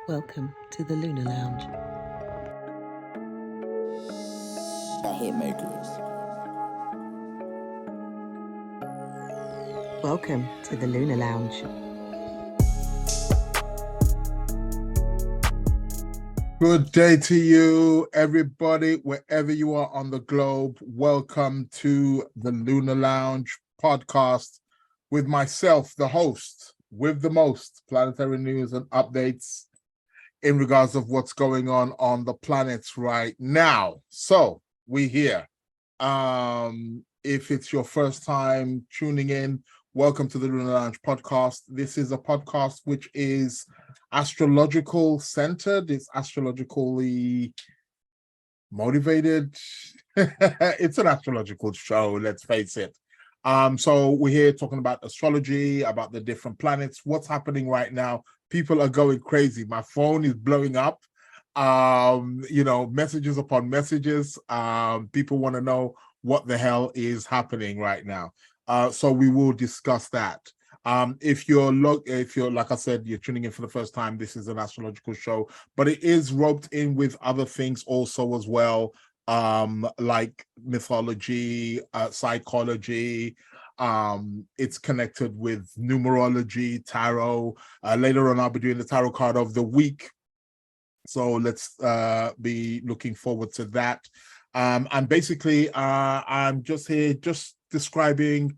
Welcome to the Lunar Lounge. I hit Mercury. Welcome to the Lunar Lounge. Good day to you, everybody, wherever you are on the globe. Welcome to the Lunar Lounge podcast with myself, the host, with the most planetary news and updates in regards of what's going on the planets right now. So we're here. If it's your first time tuning in, welcome to the Lunar Lounge podcast. This is a podcast which is astrological centered. It's astrologically motivated. It's an astrological show, let's face it. So we're here talking about astrology, about the different planets, what's happening right now. People are going crazy. My phone is blowing up. Messages upon messages. People want to know what the hell is happening right now. So we will discuss that. If you're like I said, you're tuning in for the first time, this is an astrological show, but it is roped in with other things also as well, like mythology, psychology. It's connected with numerology, tarot. Later on, I'll be doing the tarot card of the week. So let's be looking forward to that. And basically, I'm just here just describing,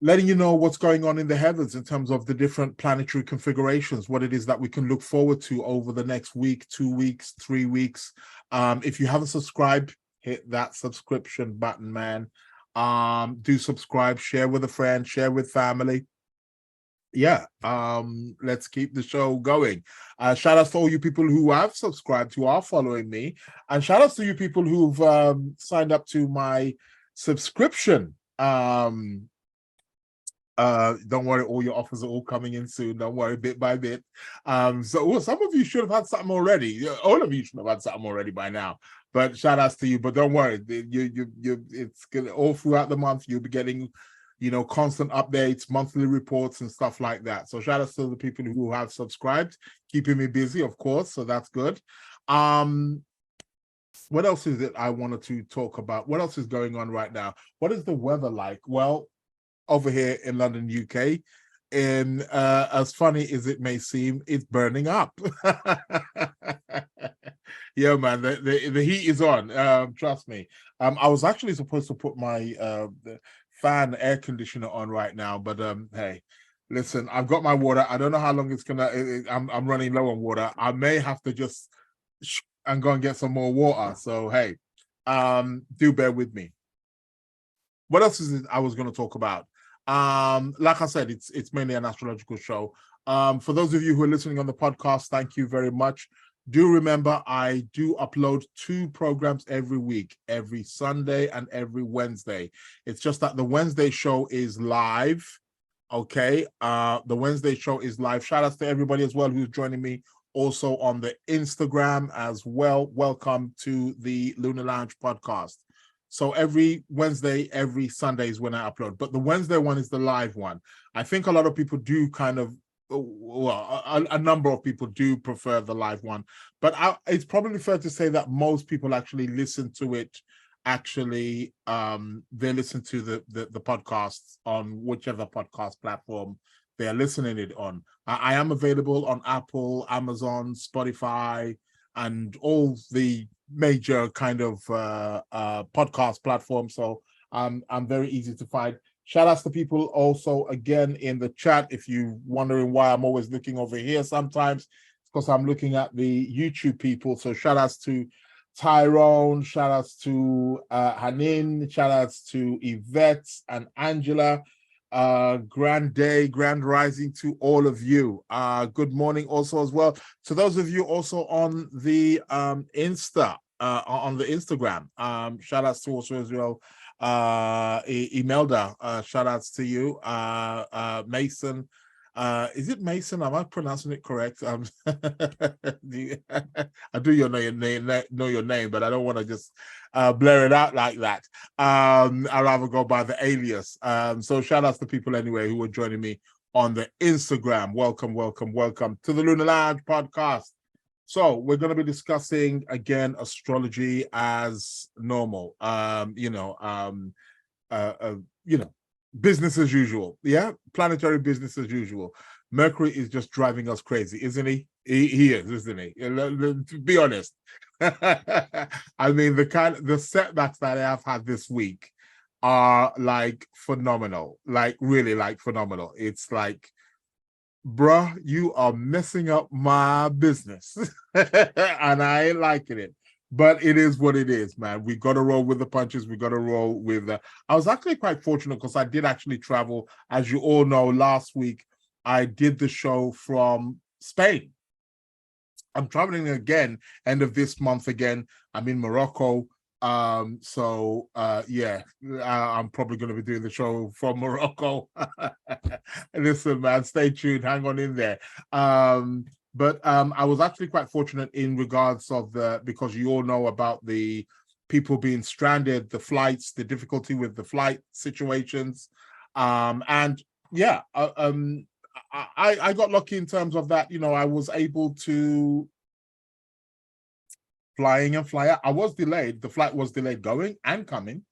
letting you know what's going on in the heavens in terms of the different planetary configurations, what it is that we can look forward to over the next week, 2 weeks, 3 weeks. If you haven't subscribed, hit that subscription button, man. Do subscribe, share with a friend, share with family. Yeah, let's keep the show going. Shout outs to all you people who have subscribed, who are following me, and shout outs to you people who've signed up to my subscription. Don't worry, all your offers are all coming in soon. Don't worry, bit by bit. So some of you should have had something already. All of you should have had something already by now. But shout outs to you. But don't worry, it's gonna, all throughout the month you'll be getting, constant updates, monthly reports, and stuff like that. So shout outs to the people who have subscribed, keeping me busy, of course. So that's good. What else is it I wanted to talk about? What else is going on right now? What is the weather like? Well, over here in London, UK, and as funny as it may seem, it's burning up. Yeah, man, the heat is on. Trust me. I was actually supposed to put my fan air conditioner on right now, but hey, listen, I've got my water. I don't know how long it's gonna. I'm running low on water. I may have to just and go and get some more water. So hey, do bear with me. What else is it I was going to talk about? Like I said, it's mainly an astrological show. For those of you who are listening on the podcast, thank you very much. Do remember, I do upload 2 programs every week, every Sunday and every Wednesday. It's just that the Wednesday show is live. Okay. The Wednesday show is live. Shout out to everybody as well who's joining me also on the Instagram as well. Welcome to the Lunar Lounge podcast. So every Wednesday, every Sunday is when I upload. But the Wednesday one is the live one. I think a lot of people do kind of, well, a number of people do prefer the live one. But it's probably fair to say that most people actually listen to it. Actually, they listen to the podcasts on whichever podcast platform they're listening it on. I am available on Apple, Amazon, Spotify, and all the major kind of podcast platforms. So I'm very easy to find. Shout outs to people also again in the chat. If you're wondering why I'm always looking over here sometimes, it's because I'm looking at the YouTube people. So shout outs to Tyrone, shout outs to Hanin, shout outs to Yvette and Angela. Grand day, grand rising to all of you. Good morning also as well to those of you also on the on the Instagram. Shout outs to also as well Imelda, shout outs to you. Mason, is it Mason? Am I pronouncing it correct? I do know your name, but I don't want to just blur it out like that. I'd rather go by the alias. So shout outs to people anyway who are joining me on the Instagram. Welcome, welcome, welcome to the Lunar Lounge podcast. So we're going to be discussing again astrology as normal. Business as usual. Yeah, planetary business as usual. Mercury is just driving us crazy, isn't he? He is, isn't he? To be honest. I mean, the setbacks that I have had this week are like phenomenal, like really like phenomenal. It's like, bruh, you are messing up my business. And I ain't liking it. But it is what it is, man. We got to roll with the punches. We got to roll with I was actually quite fortunate because I did actually travel. As you all know, last week, I did the show from Spain. I'm traveling again, end of this month again. I'm in Morocco. I'm probably going to be doing the show from Morocco. Listen, man, stay tuned. Hang on in there. But I was actually quite fortunate in regards of because you all know about the people being stranded, the flights, the difficulty with the flight situations. I got lucky in terms of that. I was able to fly in and fly out. I was delayed. The flight was delayed going and coming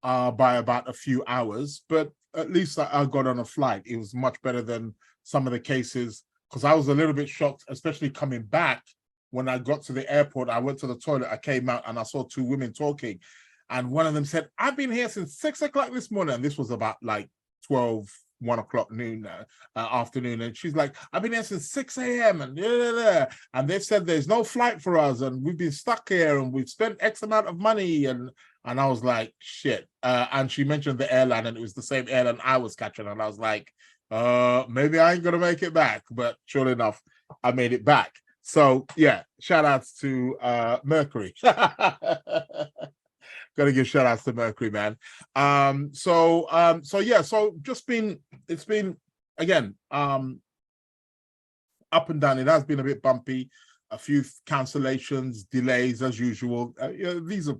by about a few hours, but at least I got on a flight. It was much better than some of the cases, because I was a little bit shocked, especially coming back. When I got to the airport, I went to the toilet, I came out and I saw two women talking. And one of them said, I've been here since 6 o'clock this morning. And this was about like 1 o'clock afternoon. And she's like, I've been here since 6 a.m. And they've said there's no flight for us. And we've been stuck here and we've spent X amount of money. And I was like, shit. And she mentioned the airline, and it was the same airline I was catching. And I was like, maybe I ain't going to make it back. But sure enough, I made it back. So yeah, shout outs to Mercury. Gotta give shout outs to Mercury, man. So it's been again up and down. It has been a bit bumpy, a few cancellations, delays as usual. These are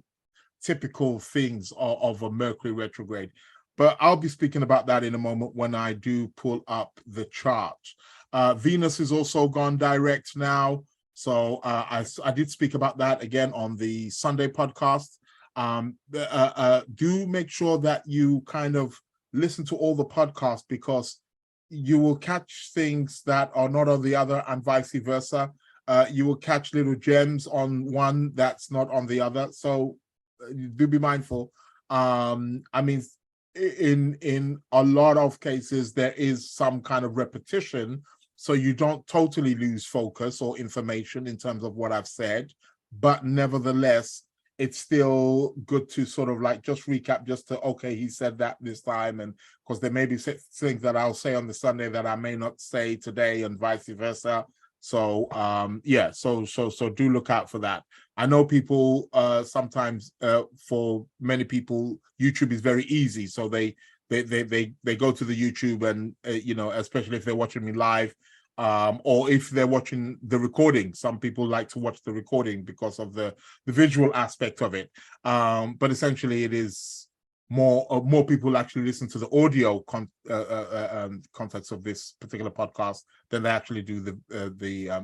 typical things of a Mercury retrograde. But I'll be speaking about that in a moment when I do pull up the chart. Venus is also gone direct now. So I did speak about that again on the Sunday podcast. Do make sure that you kind of listen to all the podcasts, because you will catch things that are not on the other and vice versa. You will catch little gems on one that's not on the other. So do be mindful. I mean, in a lot of cases, there is some kind of repetition, so you don't totally lose focus or information in terms of what I've said, but nevertheless, it's still good to sort of like just recap, just to, okay, he said that this time, and because there may be things that I'll say on the Sunday that I may not say today, and vice versa. So so do look out for that. I know people sometimes for many people YouTube is very easy, so they go to the YouTube and especially if they're watching me live, or if they're watching the recording. Some people like to watch the recording because of the visual aspect of it, but essentially it is more people actually listen to the audio context of this particular podcast than they actually do the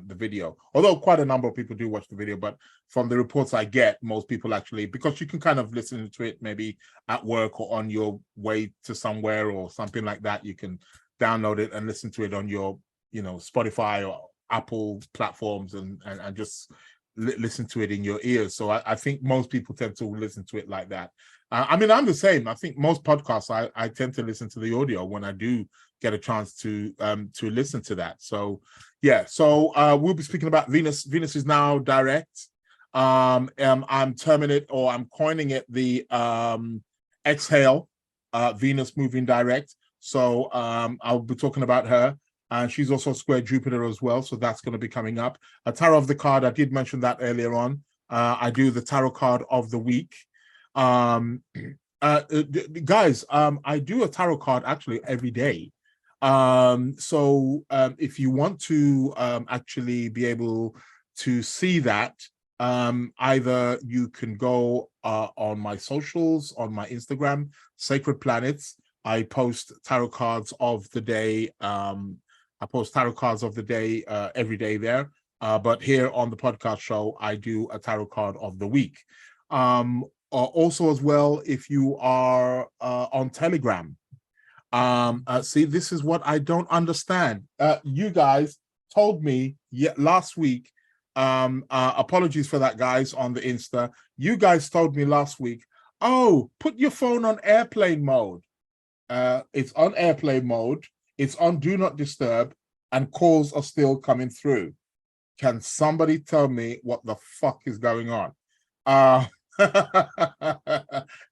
video. Although quite a number of people do watch the video, but from the reports I get, most people actually, because you can kind of listen to it maybe at work or on your way to somewhere or something like that. You can download it and listen to it on your Spotify or Apple platforms and just listen to it in your ears. So I think most people tend to listen to it like that. I mean, I'm the same. I think most podcasts I tend to listen to the audio when I do get a chance to listen to that. So yeah, so we'll be speaking about Venus. Venus is now direct. I'm terming it, or I'm coining it, the exhale, Venus moving direct. So I'll be talking about her. And she's also square Jupiter as well, so that's going to be coming up. A tarot of the card, I did mention that earlier on. I do the tarot card of the week. Guys, I do a tarot card actually every day. So if you want to actually be able to see that, either you can go on my socials, on my Instagram, Sacred Planets, I post tarot cards of the day. I post tarot cards of the day every day there. But here on the podcast show, I do a tarot card of the week. Also, as well, if you are on Telegram, see, this is what I don't understand. You guys told me last week. Apologies for that, guys, on the Insta. You guys told me last week, oh, put your phone on airplane mode. It's on airplane mode. It's on do not disturb, and calls are still coming through. Can somebody tell me what the fuck is going on?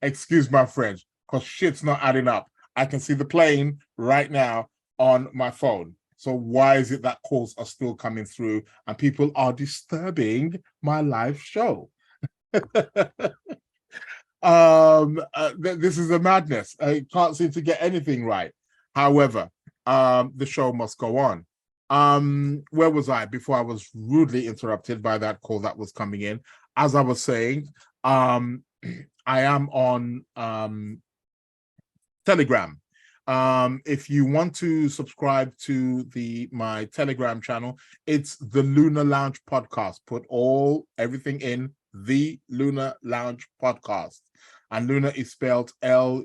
Excuse my French, because shit's not adding up. I can see the plane right now on my phone. So why is it that calls are still coming through and people are disturbing my live show? This is a madness. I can't seem to get anything right. However, the show must go on. Where was I before I was rudely interrupted by that call that was coming in? As I was saying, I am on Telegram. If you want to subscribe to my Telegram channel, it's the Lunar Lounge Podcast. Put everything in the Lunar Lounge Podcast, and Lunar is spelled Lunar.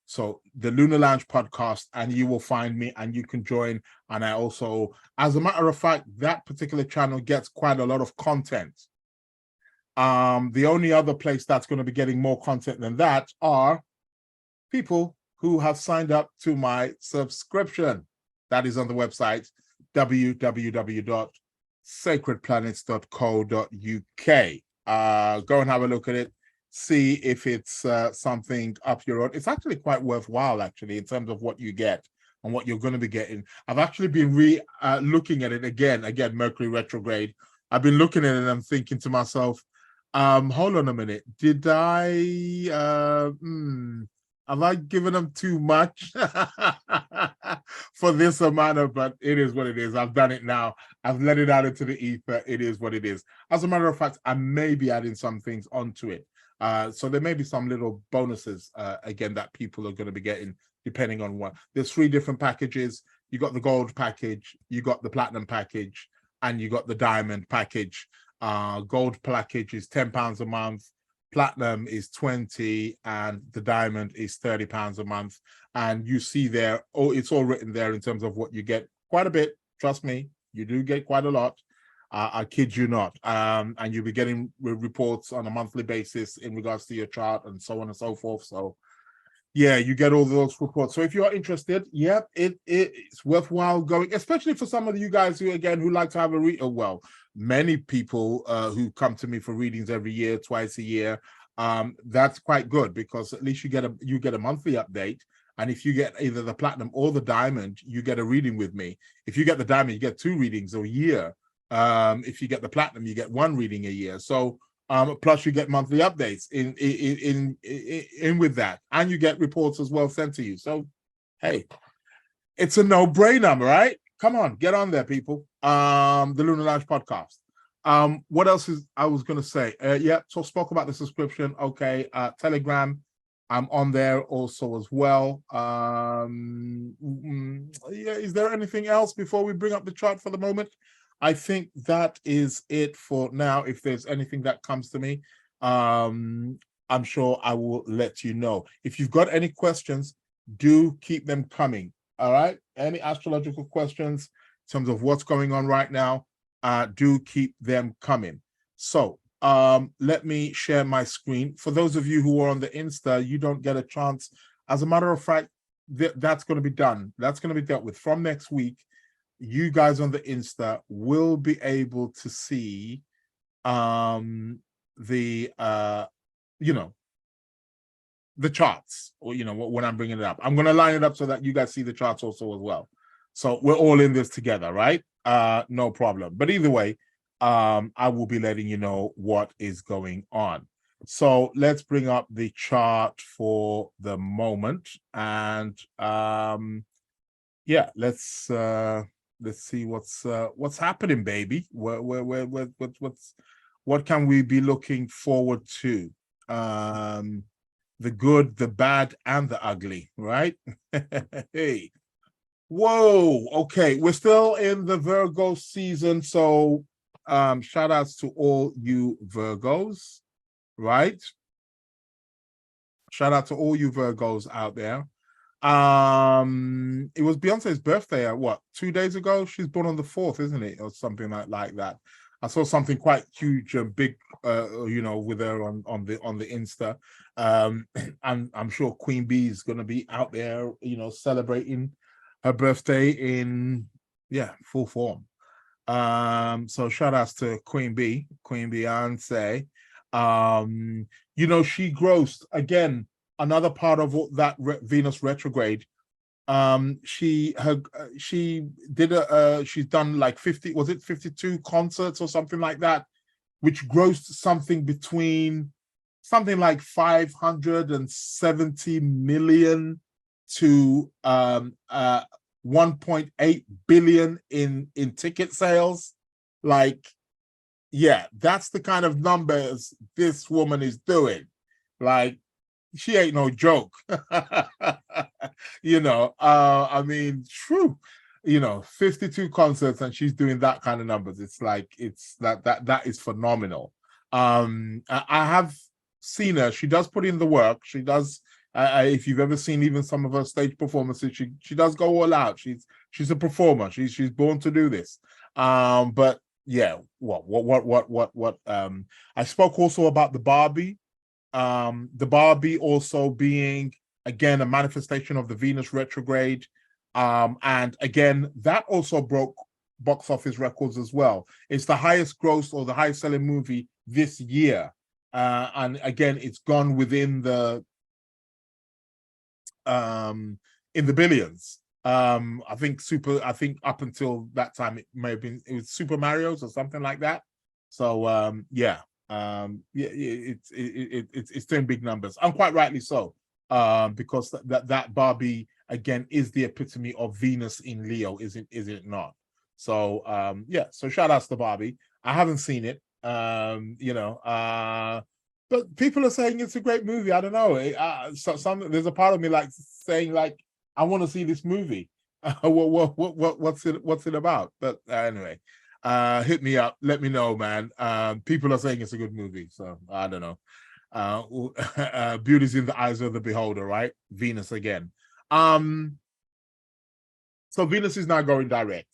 So the Lunar Lounge Podcast, and you will find me and you can join. And I also, as a matter of fact, that particular channel gets quite a lot of content. The only other place that's going to be getting more content than that are people who have signed up to my subscription. That is on the website www.sacredplanets.co.uk. Go and have a look at it. See if it's something up your road. It's actually quite worthwhile, actually, in terms of what you get and what you're going to be getting. I've actually been looking at it again, Mercury retrograde. I've been looking at it and I'm thinking to myself, hold on a minute. Did I have I given them too much for this amount? But it is what it is. I've done it now. I've let it out into the ether. It is what it is. As a matter of fact, I may be adding some things onto it. So there may be some little bonuses, again, that people are going to be getting depending on what. There's 3 different packages. You got the gold package, you got the platinum package, and you got the diamond package. Gold package is £10 a month. Platinum is 20, and the diamond is £30 a month. And you see there, it's all written there in terms of what you get. Quite a bit, trust me, you do get quite a lot. I kid you not. And you'll be getting reports on a monthly basis in regards to your chart and so on and so forth. So yeah, you get all those reports. So if you are interested, yeah, it's worthwhile going, especially for some of you guys who like to have a read. Well, many people who come to me for readings every year, twice a year. That's quite good, because at least you get a monthly update. And if you get either the platinum or the diamond, you get a reading with me. If you get the diamond, you get 2 readings a year. If you get the platinum, you get 1 reading a year. So plus you get monthly updates in with that, and you get reports as well sent to you. So hey, it's a no-brainer, right? Come on, get on there, people. The Lunar Lounge Podcast. What else is I was going to say? Yeah, so spoke about the subscription. Okay, Telegram, I'm on there also as well. Yeah, is there anything else before we bring up the chart for the moment? I think that is it for now. If there's anything that comes to me, I'm sure I will let you know. If you've got any questions, do keep them coming. All right, any astrological questions in terms of what's going on right now, do keep them coming. So let me share my screen. For those of you who are on the Insta, you don't get a chance. As a matter of fact, that's going to be done. That's going to be dealt with from next week. You guys on the Insta will be able to see the charts, or when I'm bringing it up. I'm going to line it up so that you guys see the charts also as well. So we're all in this together, right? No problem. But either way, I will be letting you know what is going on. So let's bring up the chart for the moment, and yeah, let's see what's happening, baby. What can we be looking forward to? the good, the bad, and the ugly, right? Hey. Whoa, okay, we're still in the Virgo season, so shout outs to all you Virgos, right? Shout out to all you Virgos out there. It was Beyonce's birthday what, 2 days ago? She's born on the 4th, isn't it, or something like that. I saw something quite huge and big, with her on the Insta. And I'm sure Queen Bee is going to be out there, celebrating her birthday in full form. So shout outs to Queen Beyonce. She grossed again, another part of that Venus retrograde. She's done like 52 concerts or something like that, which grossed something like 570 million to 1.8 billion in ticket sales. Like, yeah, that's the kind of numbers this woman is doing. Like, she ain't no joke. I mean, true. 52 concerts and she's doing that kind of numbers. It's like, that is phenomenal. I have seen her. She does put in the work. She does. If you've ever seen even some of her stage performances, she does go all out. She's a performer. She's born to do this. But yeah, what? I spoke also about the Barbie. The Barbie also being again a manifestation of the Venus retrograde. And again, that also broke box office records as well. It's the highest gross or the highest selling movie this year. And again, it's gone within the in the billions. I think up until that time it was Super Mario's or something like that. So it's doing big numbers, and quite rightly so, because that Barbie again is the epitome of Venus in Leo, is it not? So so shout outs to Barbie. I haven't seen it, but people are saying it's a great movie. I don't know. There's a part of me like saying like, I want to see this movie. What's it about? But anyway, hit me up. Let me know, man. People are saying it's a good movie, so I don't know. Beauty's in the eyes of the beholder, right? Venus again. So Venus is now going direct.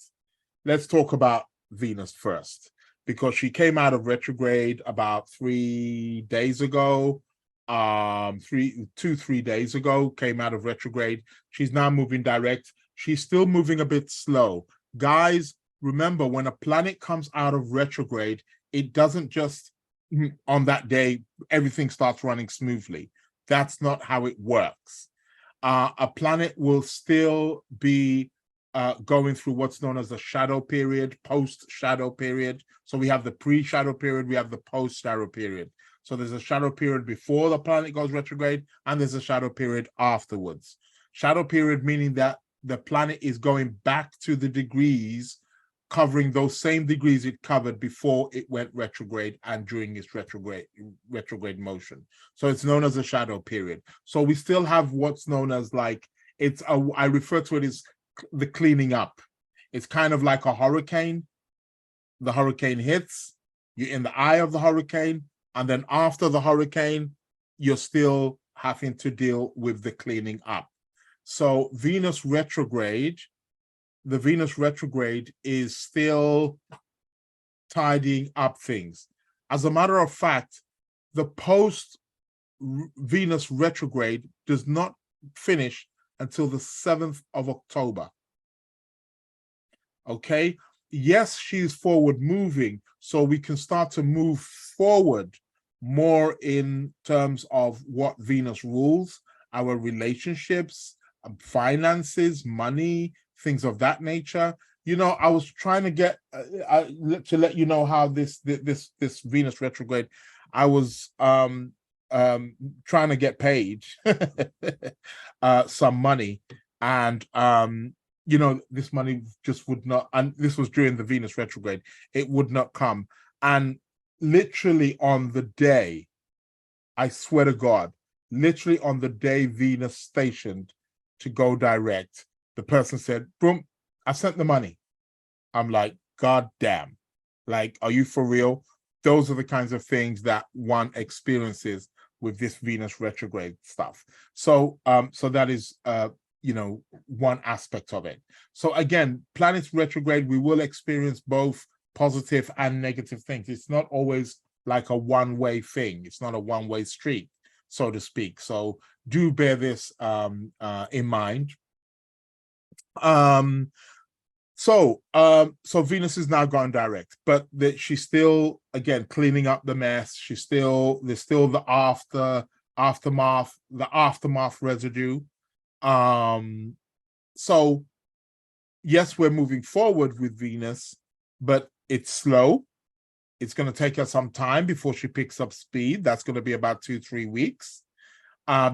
Let's talk about Venus first, because she came out of retrograde about 3 days ago. 3 days ago, came out of retrograde. She's now moving direct. She's still moving a bit slow. Guys, remember, when a planet comes out of retrograde, it doesn't just on that day, everything starts running smoothly. That's not how it works. A planet will still be going through what's known as the shadow period, post-shadow period. So we have the pre-shadow period, we have the post-shadow period. So there's a shadow period before the planet goes retrograde, and there's a shadow period afterwards. Shadow period meaning that the planet is going back to the degrees, covering those same degrees it covered before it went retrograde and during its retrograde motion. So it's known as a shadow period. So we still have what's known as like, I refer to it as the cleaning up. It's kind of like a hurricane. The hurricane hits, you're in the eye of the hurricane, and then after the hurricane, you're still having to deal with the cleaning up. So the Venus retrograde is still tidying up things. As a matter of fact, the post-Venus retrograde does not finish until the 7th of October. Okay? Yes, she's forward moving, so we can start to move forward more in terms of what Venus rules, our relationships, finances, money, things of that nature. I was trying to get to let you know how this Venus retrograde, I was trying to get paid some money, and this money just would not, and this was during the Venus retrograde, it would not come. And literally on the day, I swear to God, literally on the day Venus stationed to go direct, the person said, boom, I sent the money. I'm like, God damn. Like, are you for real? Those are the kinds of things that one experiences with this Venus retrograde stuff. So so that is one aspect of it. So again, planets retrograde, we will experience both positive and negative things. It's not always like a one-way thing. It's not a one-way street, so to speak. So do bear this in mind. So Venus is now gone direct, but she's still, again, cleaning up the mess. There's still the aftermath residue. So yes, we're moving forward with Venus, but it's slow. It's going to take her some time before she picks up speed. That's going to be about 2-3 weeks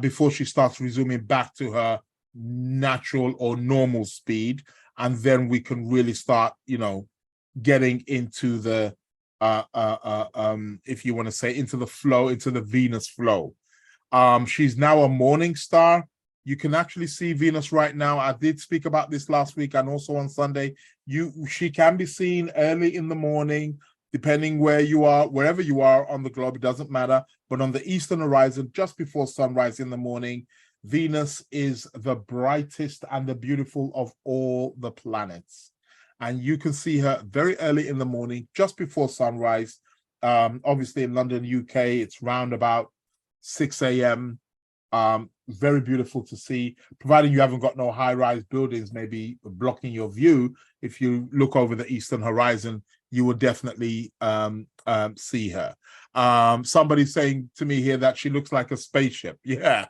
before she starts resuming back to her natural or normal speed. And then we can really start, getting into the, if you want to say, into the flow, into the Venus flow. She's now a morning star. You can actually see Venus right now. I did speak about this last week and also on Sunday. She can be seen early in the morning, depending where you are, wherever you are on the globe, it doesn't matter. But on the eastern horizon, just before sunrise in the morning, Venus is the brightest and the beautiful of all the planets. And you can see her very early in the morning, just before sunrise. Obviously in London, UK, it's round about 6 a.m. Very beautiful to see, providing you haven't got no high-rise buildings maybe blocking your view. If you look over the eastern horizon, you will definitely see her. Somebody's saying to me here that she looks like a spaceship. Yeah.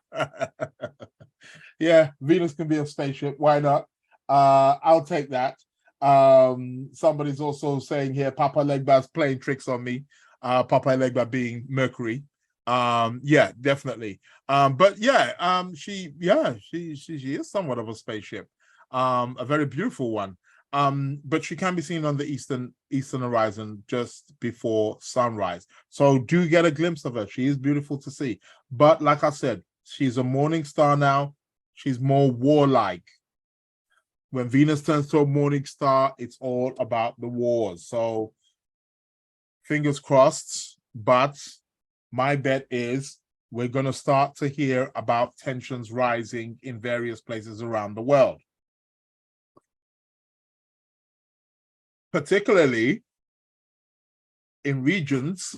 Yeah, Venus can be a spaceship. Why not? I'll take that. Somebody's also saying here, Papa Legba's playing tricks on me. Papa Legba being Mercury. Yeah, definitely. But yeah, she is somewhat of a spaceship. A very beautiful one. But she can be seen on the eastern horizon just before sunrise. So do get a glimpse of her. She is beautiful to see. But like I said, she's a morning star now. She's more warlike. When Venus turns to a morning star, it's all about the wars. So fingers crossed, but my bet is we're going to start to hear about tensions rising in various places around the world. Particularly in regions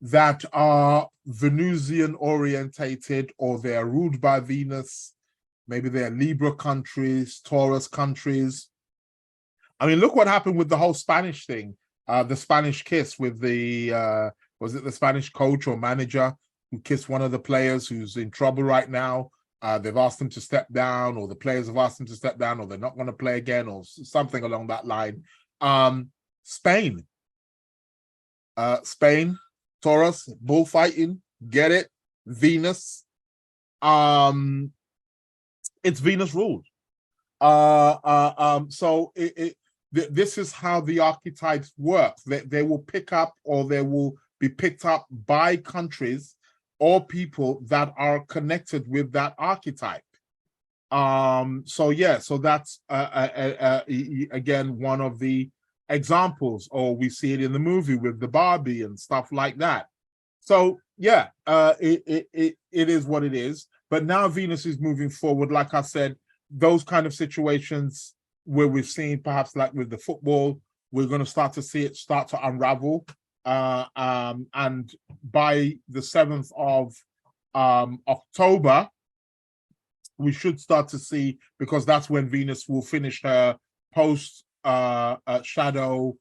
that are Venusian orientated, or they're ruled by Venus. Maybe they're Libra countries, Taurus countries. I mean, look what happened with the whole Spanish thing, the Spanish kiss with the, was it the Spanish coach or manager who kissed one of the players who's in trouble right now? They've asked him to step down, or the players have asked him to step down, or they're not going to play again, or something along that line. Spain, Taurus, bullfighting, get it? Venus. It's Venus ruled. So this is how the archetypes work. They will pick up, or they will be picked up by countries or people that are connected with that archetype. So yeah, so that's again one of the examples, or we see it in the movie with the Barbie and stuff like that. So yeah, it is what it is. But now Venus is moving forward. Like I said, those kind of situations where we've seen, perhaps like with the football, we're going to start to see it start to unravel. And by the 7th of October, we should start to see, because that's when Venus will finish her post shadow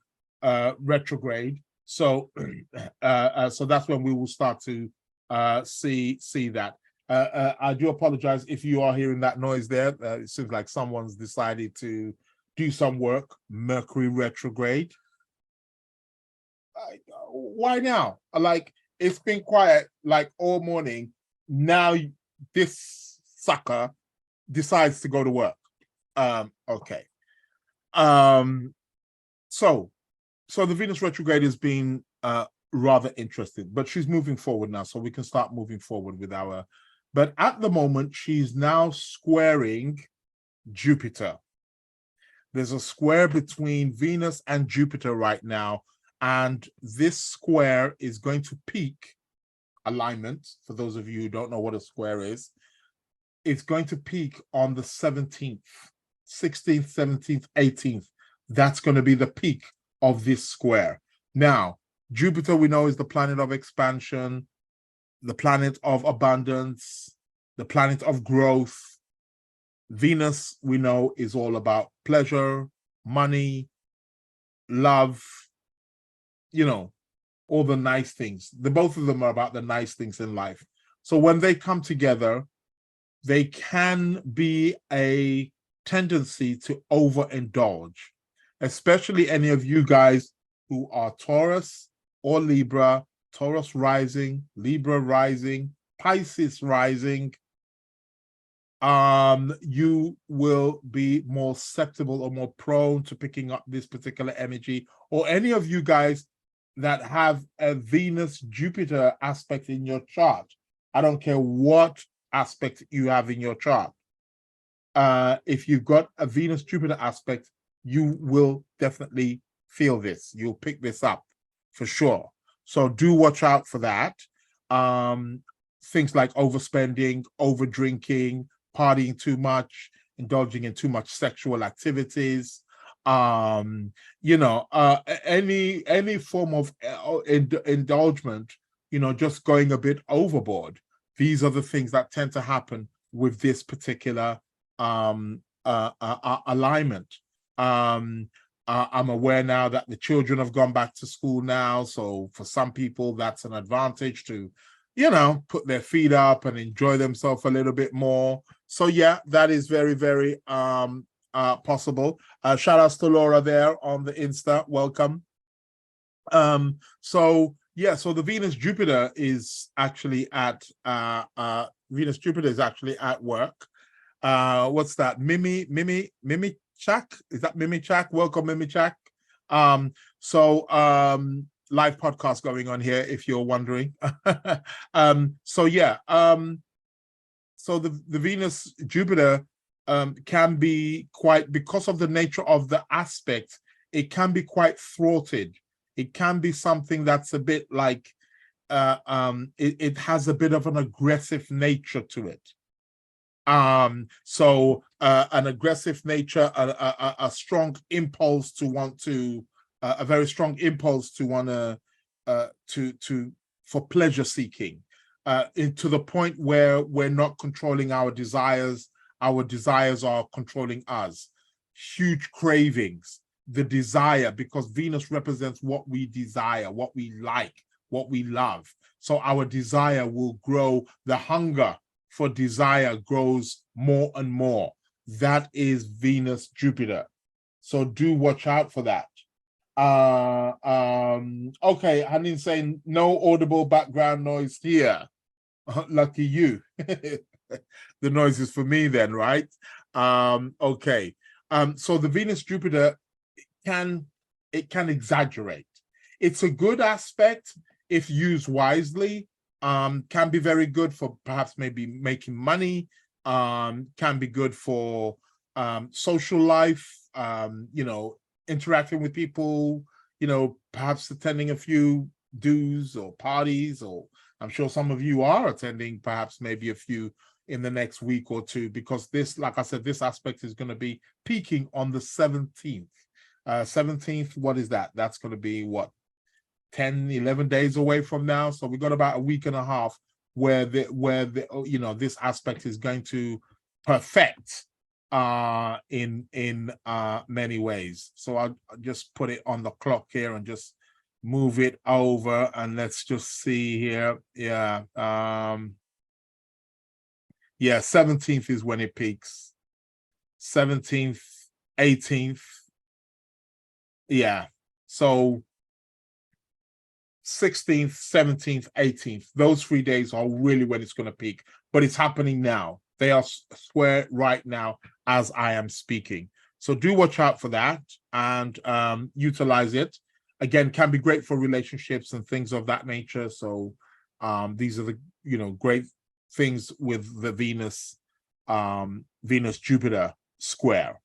retrograde. So so that's when we will start to see that. I do apologize if you are hearing that noise there. It seems like someone's decided to do some work. Mercury retrograde. Why now? Like, it's been quiet like all morning. Now this sucker decides to go to work. Okay. So the Venus retrograde has been rather interesting. But she's moving forward now, so we can start moving forward with our. But at the moment, she's now squaring Jupiter. There's a square between Venus and Jupiter right now, and this square is going to peak alignment. For those of you who don't know what a square is, it's going to peak on the 17th, 16th, 17th, 18th. That's going to be the peak of this square. Now, Jupiter, we know, is the planet of expansion, the planet of abundance, the planet of growth. Venus, we know, is all about pleasure, money, love, you know, all the nice things. Both of them are about the nice things in life. So when they come together, they can be a tendency to overindulge, especially any of you guys who are Taurus or Libra, Taurus rising, Libra rising, Pisces rising. You will be more susceptible or more prone to picking up this particular energy, or any of you guys that have a Venus-Jupiter aspect in your chart. I don't care what aspect you have in your chart. If you've got a Venus-Jupiter aspect, you will definitely feel this. You'll pick this up for sure. So do watch out for that. Things like overspending, over drinking, partying too much, indulging in too much sexual activities, you know, any form of indulgement, you know, just going a bit overboard. These are the things that tend to happen with this particular alignment. I'm aware now that the children have gone back to school now, so for some people that's an advantage to, you know, put their feet up and enjoy themselves a little bit more. So yeah, that is very, very possible. Shout outs to Laura there on the Insta. Welcome. So yeah, so the Venus-Jupiter is actually at Venus-Jupiter is actually at work. What's that? Mimi Chak? Is that Mimi Chak? Welcome, Mimi Chak. Live podcast going on here, if you're wondering. So yeah, so the Venus-Jupiter can be quite, because of the nature of the aspect, it can be quite thwarted. It can be something that's a bit like, it has a bit of an aggressive nature to it. So an aggressive nature, a strong impulse to want to, a very strong impulse to want to for pleasure seeking, to the point where we're not controlling our desires are controlling us. Huge cravings, the desire, because Venus represents what we desire, what we like, what we love. So our desire will grow. The hunger for desire grows more and more. That is Venus-Jupiter. So do watch out for that. Okay, Hanin saying no audible background noise here. Lucky you. The noise is for me then, right? Okay. So the Venus-Jupiter can exaggerate. It's a good aspect if used wisely. Can be very good for perhaps maybe making money, can be good for social life, you know, interacting with people, you know, perhaps attending a few dues or parties, or I'm sure some of you are attending perhaps maybe a few in the next week or two, because this, like I said, this aspect is going to be peaking on the 17th. 17th, what is that? That's going to be what? 10, 11 days away from now. So we've got about a week and a half where you know, this aspect is going to perfect in many ways. So I'll just put it on the clock here and just move it over, and let's just see here. Yeah. Yeah, 17th is when it peaks. 17th, 18th. Yeah. So 16th, 17th, 18th, those 3 days are really when it's going to peak, but it's happening now. They are square right now as I am speaking. So do watch out for that and utilize it. again, can be great for relationships and things of that nature. So these are the, great things with the Venus Jupiter square.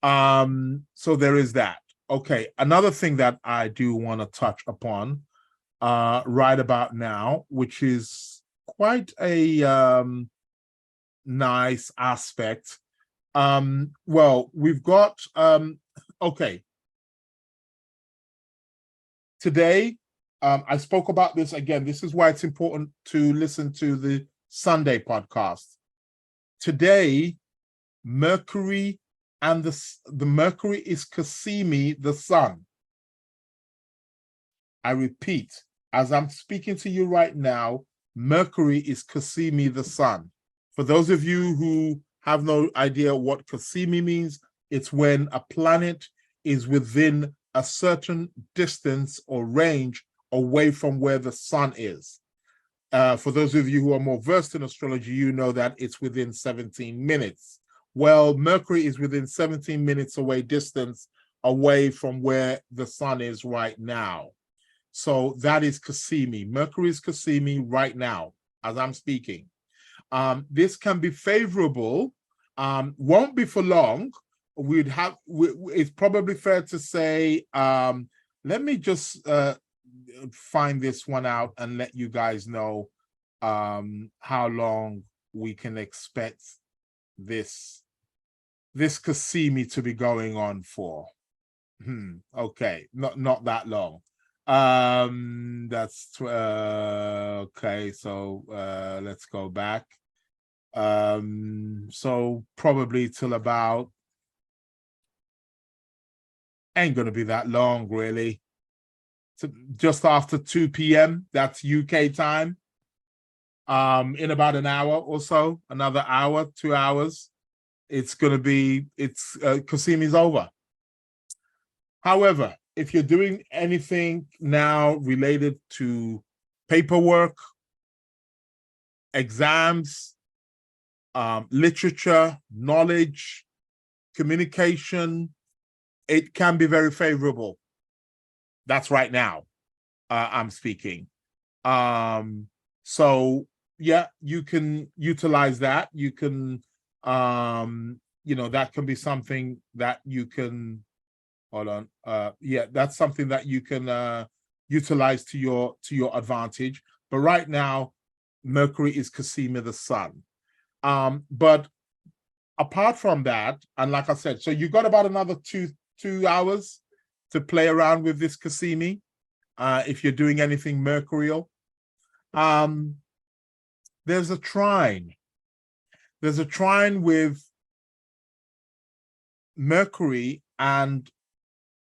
So there is that. Okay, another thing that I do want to touch upon right about now, which is quite a nice aspect. Well, we've got okay. Today, I spoke about this again. This is why it's important to listen to the Sunday podcast. Today, Mercury and the Mercury is Cassimi, the sun. I repeat, as I'm speaking to you right now, Mercury is Cassimi, the sun. For those of you who have no idea what Cassimi means, it's when a planet is within a certain distance or range away from where the sun is. For those of you who are more versed in astrology, you know that it's within 17 minutes. Well, Mercury is within 17 minutes distance away from where the sun is right now. So that is Cassimi. Mercury is Cassimi right now, as I'm speaking. This can be favorable, won't be for long. It's probably fair to say, let me just find this one out and let you guys know how long we can expect this Cassimi to be going on for. Okay, not that long. That's okay, so let's go back. So probably till about, ain't gonna be that long really. So just after 2 p.m. that's UK time. In about an hour or so, another hour, 2 hours, Cassimi's over. However, if you're doing anything now related to paperwork, exams, literature, knowledge, communication, it can be very favorable. That's right now I'm speaking. So yeah, you can utilize that. You can, that can be something that you can, hold on. Yeah, that's something that you can utilize to your advantage. But right now, Mercury is Cassimi, the sun. But apart from that, and like I said, so you got about another two hours to play around with this Cassimi, if you're doing anything mercurial. There's a trine. There's a trine with Mercury, and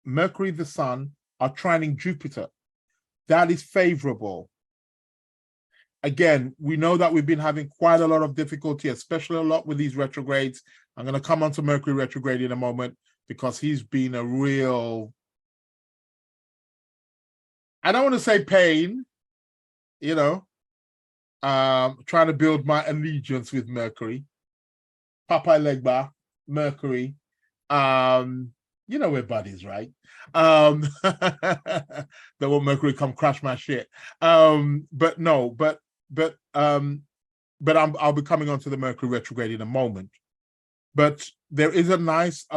Mercury, the sun, are trining Jupiter. That is favorable. Again, we know that we've been having quite a lot of difficulty, especially a lot with these retrogrades. I'm going to come on to Mercury retrograde in a moment because he's been a real, I don't want to say pain, trying to build my allegiance with Mercury. Papa Legba, Mercury. We're buddies, right? Don't want Mercury come crash my shit. But I'll be coming on to the Mercury retrograde in a moment. But there is a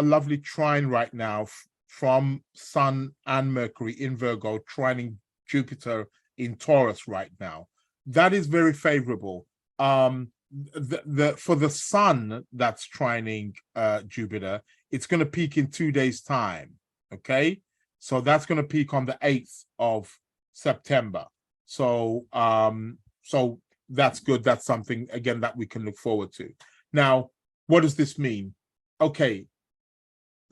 lovely trine right now from Sun and Mercury in Virgo, trining Jupiter in Taurus right now. That is very favorable. For the sun that's trining Jupiter, it's going to peak in 2 days' time. Okay, so that's going to peak on the 8th of September. So so that's good. That's something again that we can look forward to. Now, what does this mean? Okay,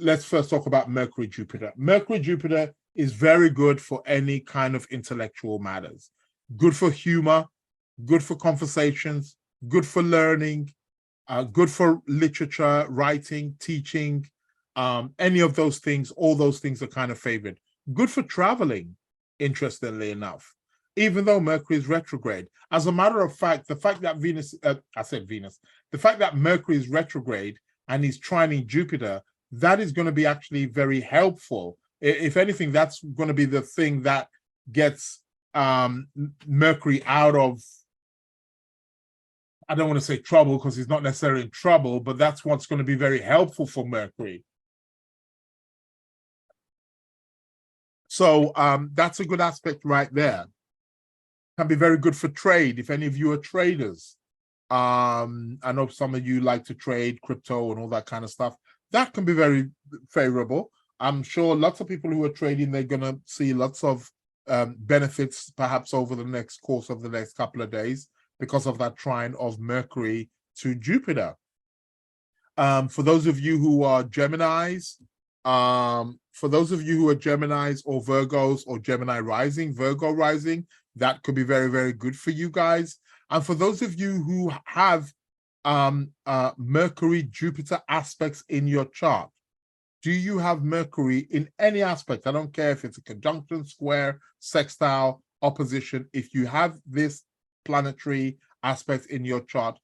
let's first talk about Mercury Jupiter. Mercury Jupiter is very good for any kind of intellectual matters. Good for humor, good for conversations, good for learning, good for literature, writing, teaching, any of those things. All those things are kind of favored. Good for traveling, interestingly enough, even though Mercury is retrograde. As a matter of fact, the fact that the fact that Mercury is retrograde and he's trining Jupiter, that is going to be actually very helpful, If anything, that's going to be the thing that gets Mercury out of, I don't want to say trouble because he's not necessarily in trouble, but that's what's going to be very helpful for Mercury. So that's a good aspect right there. Can be very good for trade if any of you are traders. I know some of you like to trade crypto and all that kind of stuff. That can be very favorable. I'm sure lots of people who are trading, they're going to see lots of benefits perhaps over the next course of the next couple of days because of that trine of Mercury to Jupiter. For those of you who are Geminis, or Virgos or Gemini rising, Virgo rising, that could be very, very good for you guys. And for those of you who have Mercury, Jupiter aspects in your chart, do you have Mercury in any aspect? I don't care if it's a conjunction, square, sextile, opposition. If you have this planetary aspect in your chart,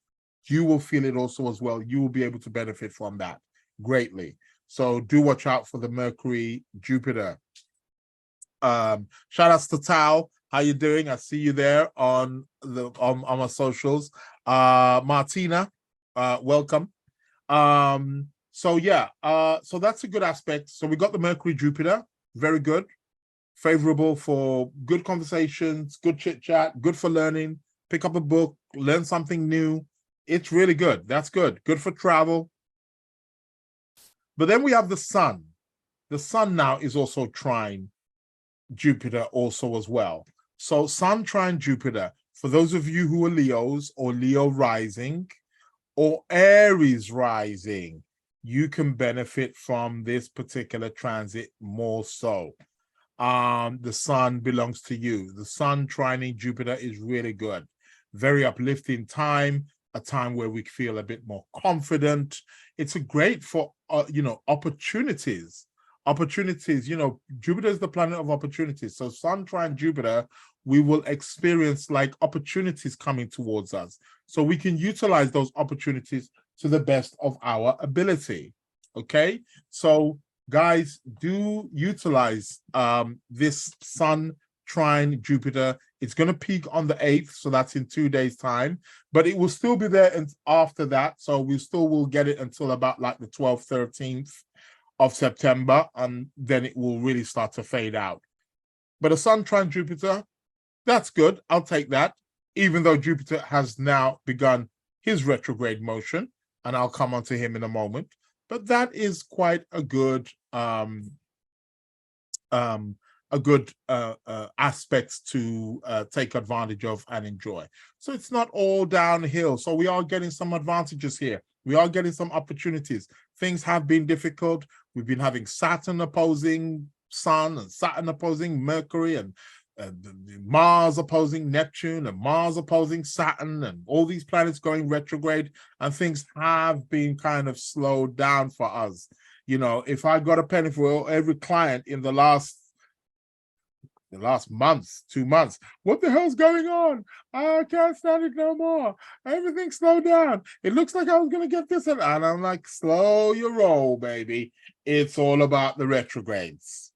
you will feel it also as well. You will be able to benefit from that greatly. So do watch out for the Mercury, Jupiter. Shout outs to Tao. How you doing? I see you there on my socials. Martina, welcome. So yeah, so that's a good aspect. So we got the Mercury, Jupiter, very good, favorable for good conversations, good chit chat, good for learning. Pick up a book, learn something new. It's really good. That's good. Good for travel. But then we have the sun. The sun now is also trine Jupiter also as well. So sun trine Jupiter, for those of you who are Leos or Leo rising or Aries rising, you can benefit from this particular transit more so. The sun belongs to you. The sun trining Jupiter is really good. Very uplifting time, a time where we feel a bit more confident. It's a great for, opportunities. Opportunities, Jupiter is the planet of opportunities. So sun trine Jupiter, we will experience like opportunities coming towards us. So we can utilize those opportunities to the best of our ability. Okay, so guys, do utilize this sun trine Jupiter. It's going to peak on the 8th, so that's in 2 days' time, but it will still be there and after that. So we still will get it until about like the 12th, 13th of September, and then it will really start to fade out. But a sun trine Jupiter, that's good. I'll take that, even though Jupiter has now begun his retrograde motion, and I'll come on to him in a moment. But that is quite a good aspect to take advantage of and enjoy. So it's not all downhill. So we are getting some advantages here. We are getting some opportunities. Things have been difficult. We've been having Saturn opposing Sun and Saturn opposing Mercury and Mars opposing Neptune and Mars opposing Saturn and all these planets going retrograde, and things have been kind of slowed down for us. If I got a penny for every client in the last month, 2 months, what the hell's going on? I can't stand it no more. Everything slowed down. It looks like I was going to get this. And I'm like, slow your roll, baby. It's all about the retrogrades.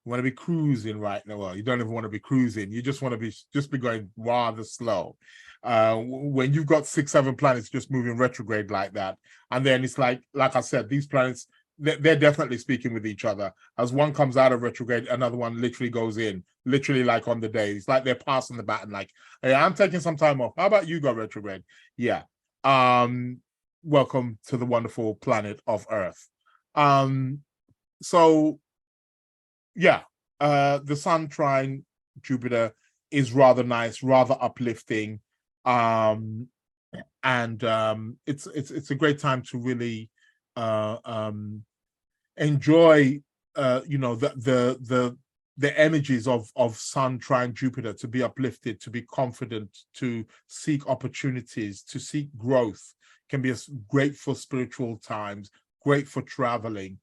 You want to be cruising right now. Well, you don't even want to be cruising. You just want to be going rather slow. When you've got 6, 7 planets just moving retrograde like that, and then it's like I said, these planets, they're definitely speaking with each other. As one comes out of retrograde, another one literally goes in, literally like on the day. It's like they're passing the baton, like, hey, I'm taking some time off. How about you go retrograde? Yeah. Welcome to the wonderful planet of Earth. So yeah, the sun trine Jupiter is rather nice, rather uplifting, and it's a great time to really enjoy the energies of sun trine Jupiter, to be uplifted, to be confident, to seek opportunities, to seek growth. Can be great for spiritual times, great for traveling,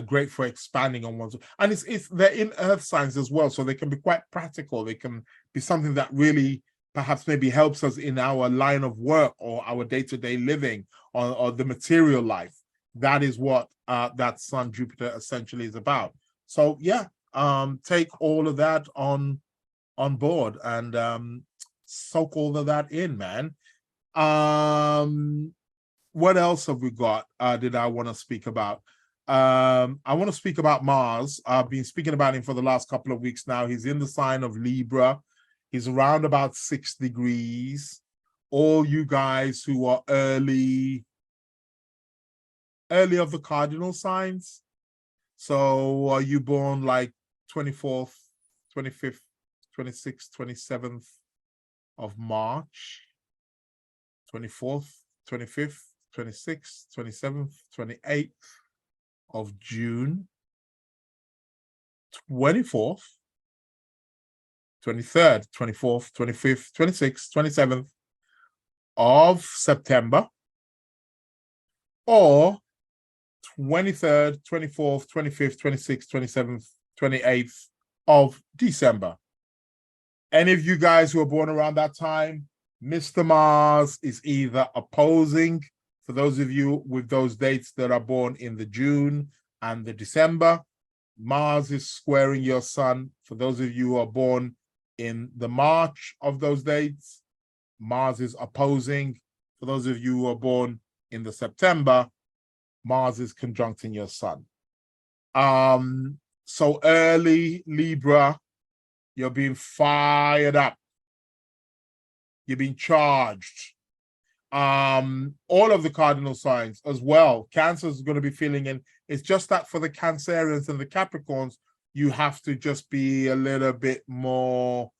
great for expanding on one's, and they're in earth signs as well, so they can be quite practical. They can be something that really perhaps maybe helps us in our line of work or our day-to-day living or the material life. That is what that sun Jupiter essentially is about. So yeah, take all of that on board and soak all of that in, man. What else have we got? Did I want to speak about? I want to speak about Mars. I've been speaking about him for the last couple of weeks now. He's in the sign of Libra. He's around about 6 degrees. All you guys who are early of the cardinal signs. So are you born like 24th, 25th, 26th, 27th of March, 24th, 25th, 26th, 27th, 28th of June, 24th, 23rd, 24th, 25th, 26th, 27th of September, or 23rd, 24th, 25th, 26th, 27th, 28th of December. Any of you guys who are born around that time, Mr. Mars is either opposing, for those of you with those dates that are born in the June and the December, Mars is squaring your sun. For those of you who are born in the March of those dates, Mars is opposing. For those of you who are born in the September, Mars is conjuncting your sun. So early Libra, you're being fired up. You're being charged. All of the cardinal signs as well. Cancer is going to be feeling in. It's just that for the Cancerians and the Capricorns, you have to just be a little bit more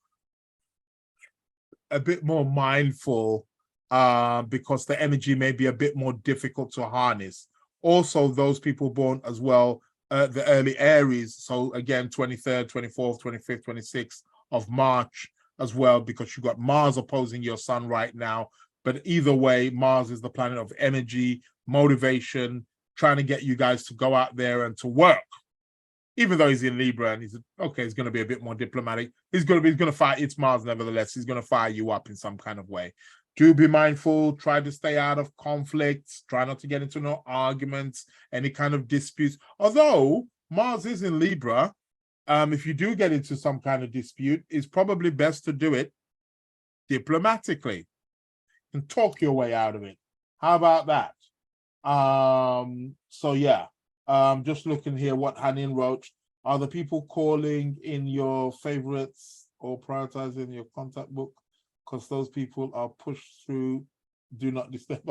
mindful, because the energy may be a bit more difficult to harness. Also, those people born as well, the early Aries, so again, 23rd, 24th, 25th, 26th of March as well, because you've got Mars opposing your sun right now. But either way, Mars is the planet of energy, motivation, trying to get you guys to go out there and to work. Even though he's in Libra and he's okay, he's going to be a bit more diplomatic. He's going to fire. It's Mars, nevertheless. He's going to fire you up in some kind of way. Do be mindful. Try to stay out of conflicts. Try not to get into no arguments, any kind of disputes. Although Mars is in Libra, if you do get into some kind of dispute, it's probably best to do it diplomatically and talk your way out of it. How about that? So yeah. Just looking here what Hanin wrote. Are the people calling in your favorites or prioritizing your contact book? Because those people are pushed through do not disturb.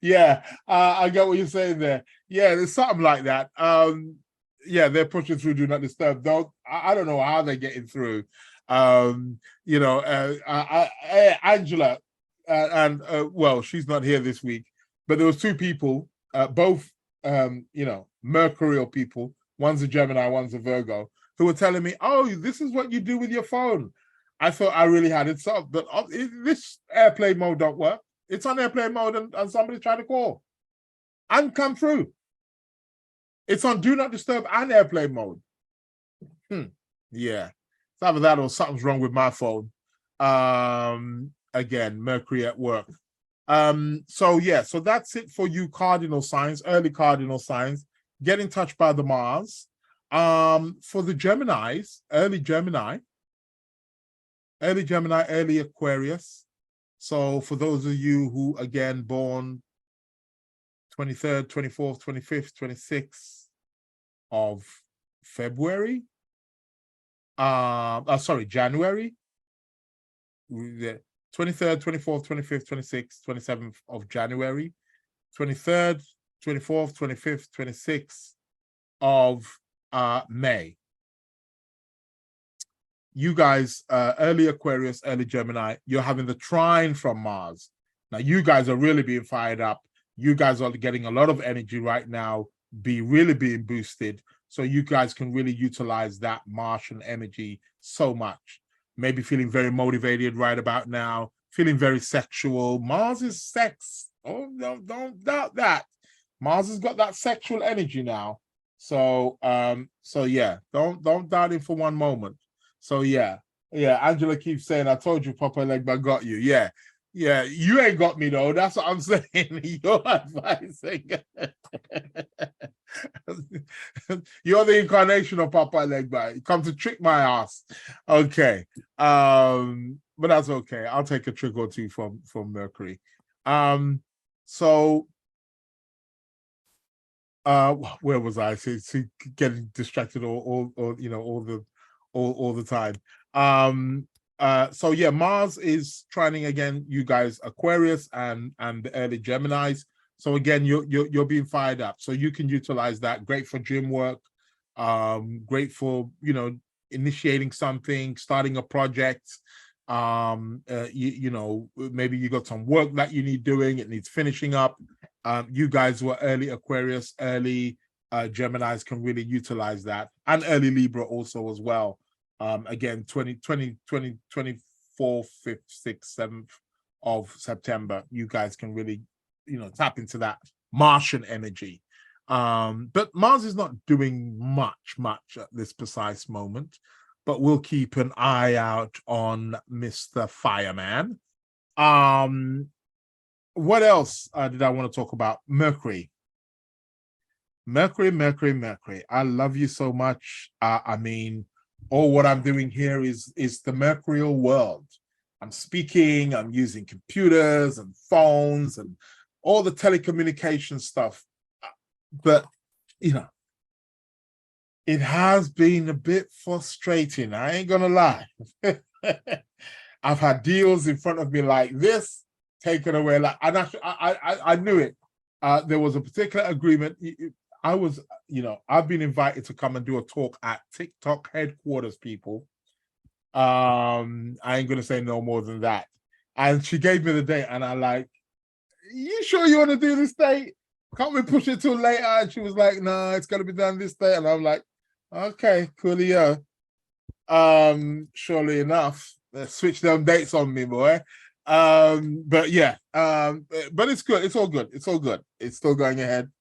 Yeah, I get what you're saying there. Yeah, there's something like that. Yeah, they're pushing through do not disturb. I don't know how they're getting through. Angela, and well, she's not here this week, but there was two people, both Mercurial people, one's a Gemini, one's a Virgo, who were telling me, oh, this is what you do with your phone. I thought I really had it solved, but this airplane mode don't work. It's on airplane mode and somebody's trying to call and come through. It's on do not disturb and airplane mode. Yeah, it's either that or something's wrong with my phone. Again, Mercury at work. So that's it for you cardinal signs, early cardinal signs. Get in touch by the Mars. For the Geminis, early Gemini, early Aquarius. So for those of you who, again, born 23rd, 24th, 25th, 26th of February, January, 23rd, 24th, 25th, 26th, 27th of January, 23rd, 24th, 25th, 26th of May. You guys, early Aquarius, early Gemini, you're having the trine from Mars. Now, you guys are really being fired up. You guys are getting a lot of energy right now, really being boosted. So you guys can really utilize that Martian energy so much. Maybe feeling very motivated right about now, feeling very sexual. Mars is sex. Oh, don't doubt that. Mars has got that sexual energy now. So yeah, don't doubt it for one moment. So yeah, Angela keeps saying, I told you Papa Legba got you. Yeah, you ain't got me though. That's what I'm saying. You're advising. You're the incarnation of Papa Legba. You come to trick my ass. Okay. But that's okay. I'll take a trick or two from Mercury. So where was I? See getting distracted all you know all the time. So yeah, Mars is trining again, you guys, Aquarius and the early Geminis. So again, you're being fired up. So you can utilize that. Great for gym work. Great for, you know, initiating something, starting a project. You know, maybe you got some work that you need doing. It needs finishing up. You guys were early Aquarius, early Geminis can really utilize that, and early Libra also as well. Again, 24th, 5th, 6th, 7th of September, you guys can really, you know, tap into that Martian energy. But Mars is not doing much at this precise moment, but we'll keep an eye out on Mr. Fireman. What else did I want to talk about? Mercury. I love you so much. I mean, all what I'm doing here is the mercurial world. I'm speaking, I'm using computers and phones and all the telecommunication stuff. But, you know, it has been a bit frustrating. I ain't gonna lie. I've had deals in front of me like this, taken away. Like, and I knew it. There was a particular agreement. I was, you know, I've been invited to come and do a talk at TikTok headquarters, people. I ain't gonna say no more than that. And she gave me the date, and I like, you sure you want to do this date? Can't we push it till later? And she was like, no, it's gonna be done this day. And I'm like, okay, coolio. Surely enough, switch them dates on me, boy. But yeah, but it's good. It's all good. It's all good. It's still going ahead.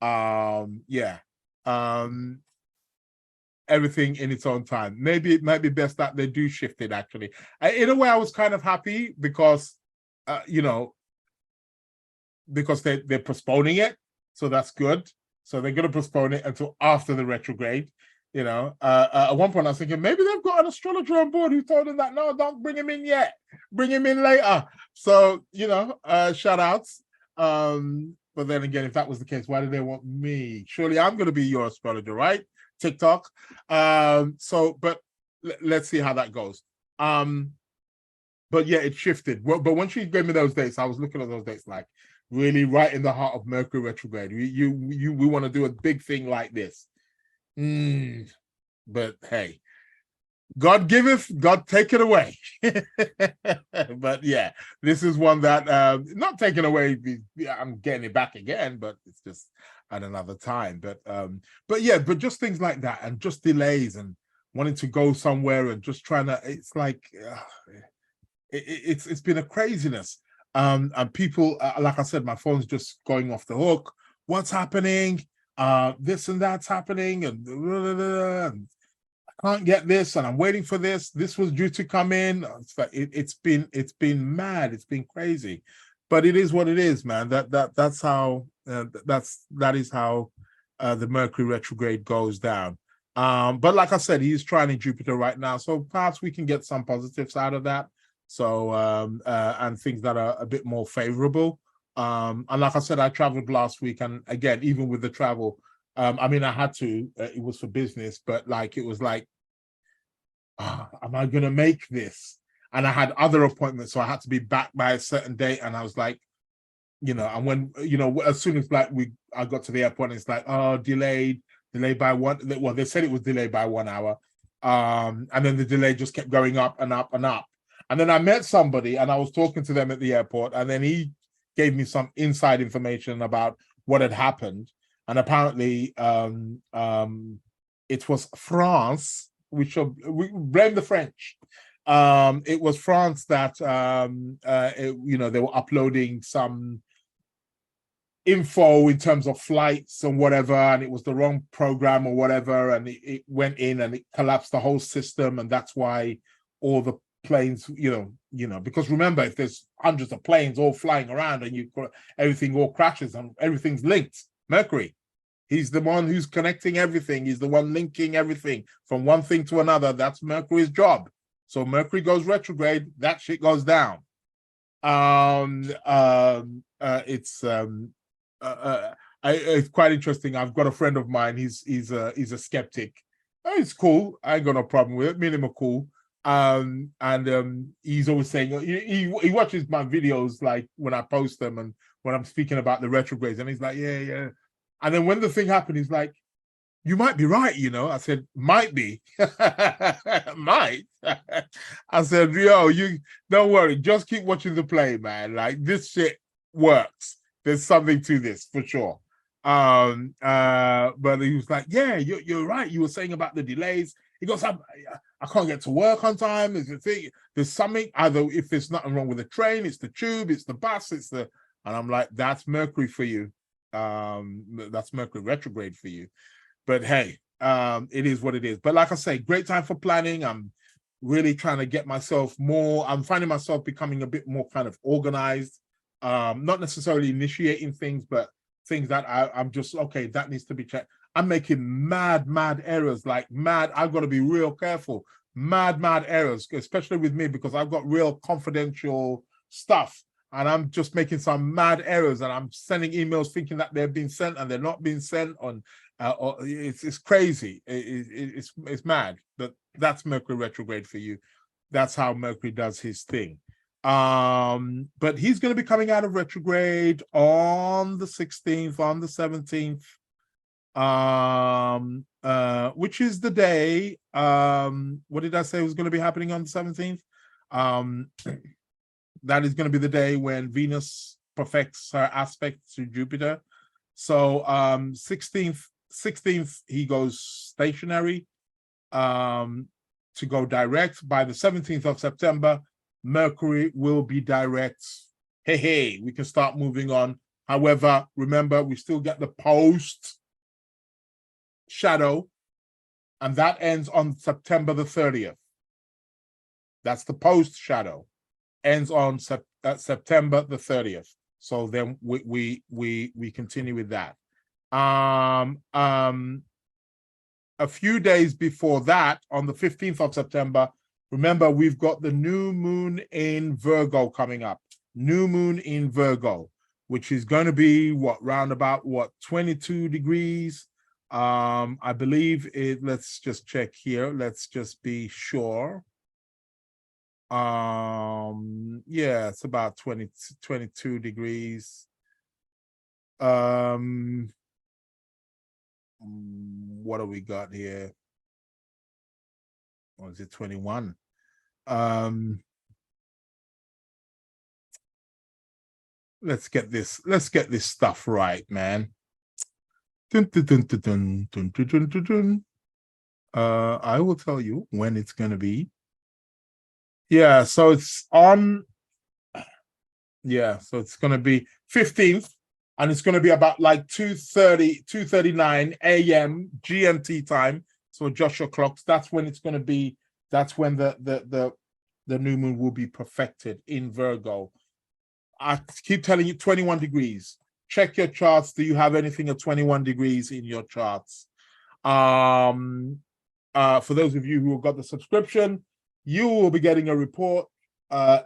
Yeah. Everything in its own time. Maybe it might be best that they do shift it, actually. In a way, I was kind of happy because, you know, because they're postponing it. So that's good. So they're going to postpone it until after the retrograde. You know, at one point I was thinking maybe they've got an astrologer on board who told them that, no, don't bring him in yet. Bring him in later. So, you know, shout outs. But then again, if that was the case, why did they want me? Surely I'm going to be your astrologer, right? TikTok. So, but let's see how that goes. But yeah, it shifted. Well, but when she gave me those dates, I was looking at those dates like really right in the heart of Mercury retrograde. We want to do a big thing like this. But hey, God giveth, God take it away. But yeah, this is one that not taken away. I'm getting it back again, but it's just at another time. But yeah, but just things like that, and just delays and wanting to go somewhere and just trying to. It's like it's been a craziness. And people, like I said, my phone's just going off the hook. What's happening? This and that's happening, and I can't get this, and I'm waiting for this. This was due to come in. It's like it's been mad. It's been crazy, but it is what it is, man. That's how that is how the Mercury retrograde goes down. But like I said, he's trining Jupiter right now, so perhaps we can get some positives out of that. So and things that are a bit more favorable. And like I said, I traveled last week, and again, even with the travel, I mean, I had to. It was for business, but like it was like, am I gonna make this? And I had other appointments, so I had to be back by a certain date. And I was like, you know, and when you know, as soon as like I got to the airport, and it's like, oh, delayed by one. Well, they said it was delayed by 1 hour, and then the delay just kept going up and up and up. And then I met somebody, and I was talking to them at the airport, and then he gave me some inside information about what had happened. And apparently it was France, we blame the French. It was France that you know, they were uploading some info in terms of flights and whatever, and it was the wrong program or whatever, and it went in and it collapsed the whole system, and that's why all the planes, you know, because remember, if there's hundreds of planes all flying around and everything all crashes and everything's linked, Mercury, He's the one who's connecting everything. He's the one linking everything from one thing to another. That's Mercury's job. So Mercury goes retrograde, that shit goes down. It's quite interesting. I've got a friend of mine. He's a skeptic. It's cool. I ain't got no problem with it. Me and him are cool. He's always saying he watches my videos like when I post them and when I'm speaking about the retrogrades, and he's like, yeah. And then when the thing happened, he's like, you might be right, you know. I said, might be. Might. I said, yo, you don't worry, just keep watching the play, man. Like, this shit works. There's something to this for sure. But he was like, yeah, you're right. You were saying about the delays. He goes, I can't get to work on time. There's something, either if there's nothing wrong with the train, it's the tube, it's the bus, and I'm like, that's Mercury for you. That's Mercury retrograde for you. But hey, it is what it is. But like I say, great time for planning. I'm really trying to get myself more. I'm finding myself becoming a bit more kind of organized. Not necessarily initiating things, but things that I'm just, okay, that needs to be checked. I'm making mad errors, like mad. I've got to be real careful. Mad errors, especially with me, because I've got real confidential stuff. And I'm just making some mad errors, and I'm sending emails thinking that they're being sent and they're not being sent on. It's crazy. It's mad. But that's Mercury retrograde for you. That's how Mercury does his thing. But he's going to be coming out of retrograde on the 16th, on the 17th, which is the day. What did I say was going to be happening on the 17th? That is going to be the day when Venus perfects her aspect to Jupiter. So 16th he goes stationary to go direct. By the 17th of September, Mercury will be direct. Hey, we can start moving on. However, remember, we still get the post shadow, and that ends on September the 30th. That's the post shadow. Ends on September the 30th. So then we continue with that. A few days before that, on the 15th of September, remember, we've got the new moon in Virgo coming up. New moon in Virgo, which is going to be round about 22 degrees. I believe it. Let's just check here. Let's just be sure. Yeah, it's about 22 degrees. What do we got here? Or is it 21? Let's get this stuff right, man. I will tell you when it's gonna be. Yeah, so it's on. Yeah, so it's gonna be 15th, and it's gonna be about like 2:39 a.m. GMT time. So adjust your clocks. That's when it's gonna be. That's when the new moon will be perfected in Virgo. I keep telling you, 21 degrees. Check your charts. Do you have anything at 21 degrees in your charts? For those of you who have got the subscription, you will be getting a report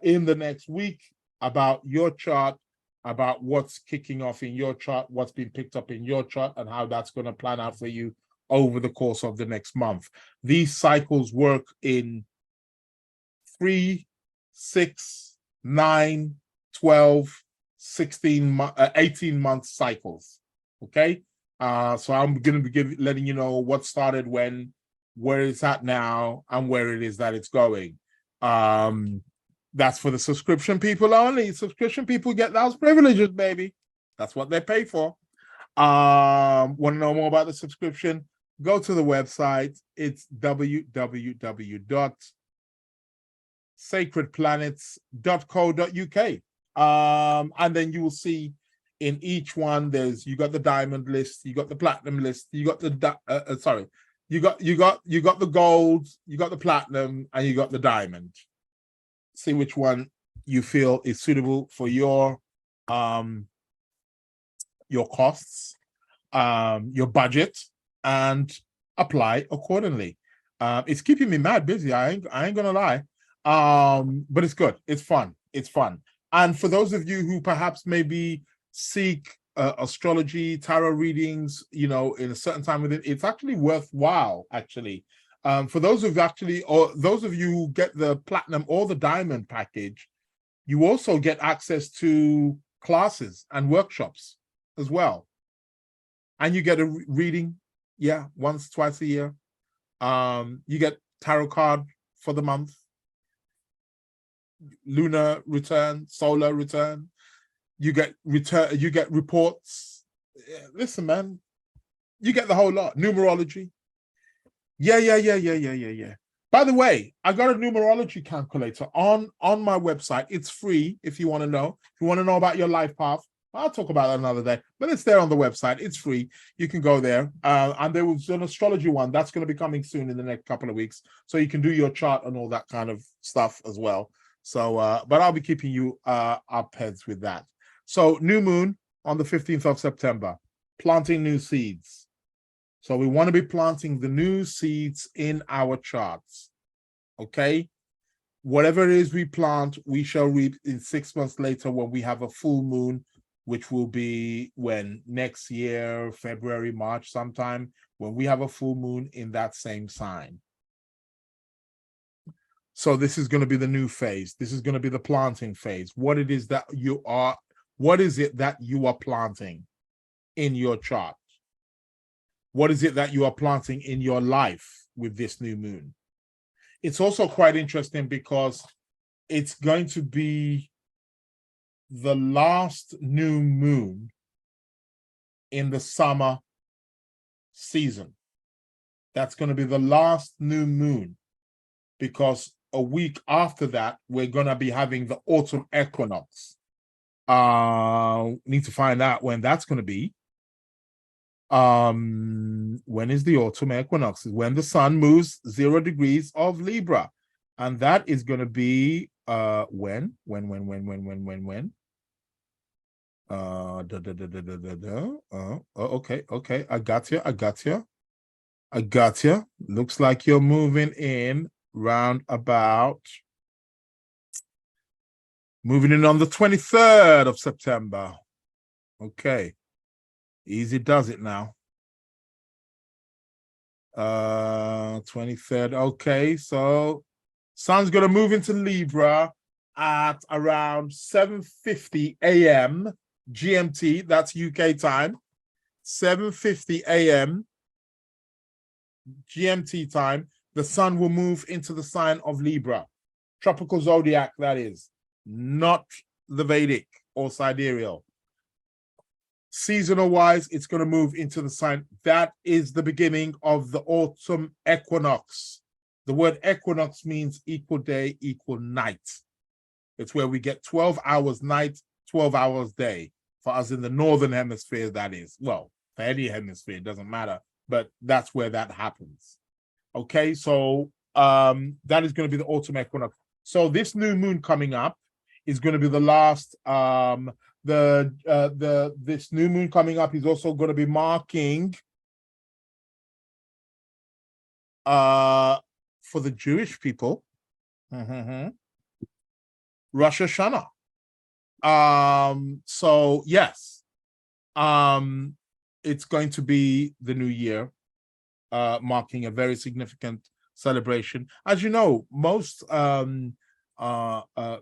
in the next week about your chart, about what's kicking off in your chart, what's been picked up in your chart, and how that's going to plan out for you over the course of the next month. These cycles work in 3, 6, 9, 12, 16, 18-month cycles. Okay. So I'm going to be letting you know what started when, where it's at now, and where it is that it's going. That's for the subscription people only. Subscription people get those privileges, baby. That's what they pay for. Want to know more about the subscription? Go to the website. It's www.sacredplanets.co.uk. And then you will see in each one, you got the diamond list, you got the platinum list, you got the you got the gold, you got the platinum, and you got the diamond. See which one you feel is suitable for your costs. your budget and apply accordingly. It's keeping me mad busy. I ain't gonna lie. But it's good. It's fun. It's fun. And for those of you who perhaps maybe seek astrology, tarot readings, in a certain time within, it's actually worthwhile. Actually, for those of those of you who get the platinum or the diamond package, you also get access to classes and workshops as well. And you get a reading, once, twice a year. You get tarot card for the month, lunar return, solar return. You get reports. Listen, man, you get the whole lot. Numerology. Yeah. By the way, I got a numerology calculator on my website. It's free if you want to know. If you want to know about your life path, I'll talk about that another day. But it's there on the website. It's free. You can go there. And there was an astrology one that's going to be coming soon in the next couple of weeks. So you can do your chart and all that kind of stuff as well. So, but I'll be keeping you up heads with that. So new moon on the 15th of September, planting new seeds. So we want to be planting the new seeds in our charts. Okay. Whatever it is we plant, we shall reap in 6 months later when we have a full moon, which will be when next year, February, March, sometime when we have a full moon in that same sign. So this is going to be the new phase. This is going to be the planting phase. What it is that what is it that you are planting in your chart? What is it that you are planting in your life with this new moon? It's also quite interesting because it's going to be the last new moon in the summer season. That's going to be the last new moon, because a week after that, we're going to be having the autumn equinox. Need to find out when that's going to be. When is the autumn equinox? Is when the sun moves 0 degrees of Libra. And that is going to be when? Okay. I got you. Looks like you're moving in round about. Moving in on the 23rd of September. Okay. Easy does it now. 23rd. Okay, so sun's going to move into Libra at around 7:50 a.m. GMT. That's UK time. 7:50 a.m. GMT time. The sun will move into the sign of Libra. Tropical zodiac, that is. Not the Vedic or sidereal. Seasonal wise, it's going to move into the sign. That is the beginning of the autumn equinox. The word equinox means equal day, equal night. It's where we get 12 hours night, 12 hours day. For us in the northern hemisphere, that is. Well, for any hemisphere, it doesn't matter. But that's where that happens. Okay, so that is going to be the autumn equinox. So this new moon coming up is going to be the last. This new moon coming up is also going to be marking for the Jewish people, Rosh Hashanah. So yes, it's going to be the new year, marking a very significant celebration. As you know, most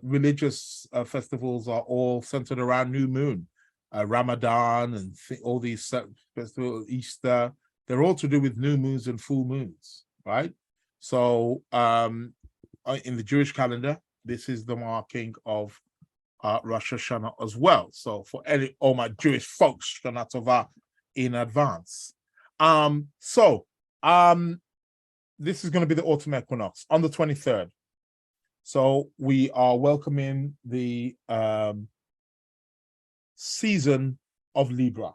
religious festivals are all centered around new moon. Ramadan and all these festivals, Easter, they're all to do with new moons and full moons, right? So in the Jewish calendar, this is the marking of Rosh Hashanah as well. So for all my Jewish folks, Shana Tova in advance. This is going to be the autumn equinox on the 23rd. So we are welcoming the season of Libra.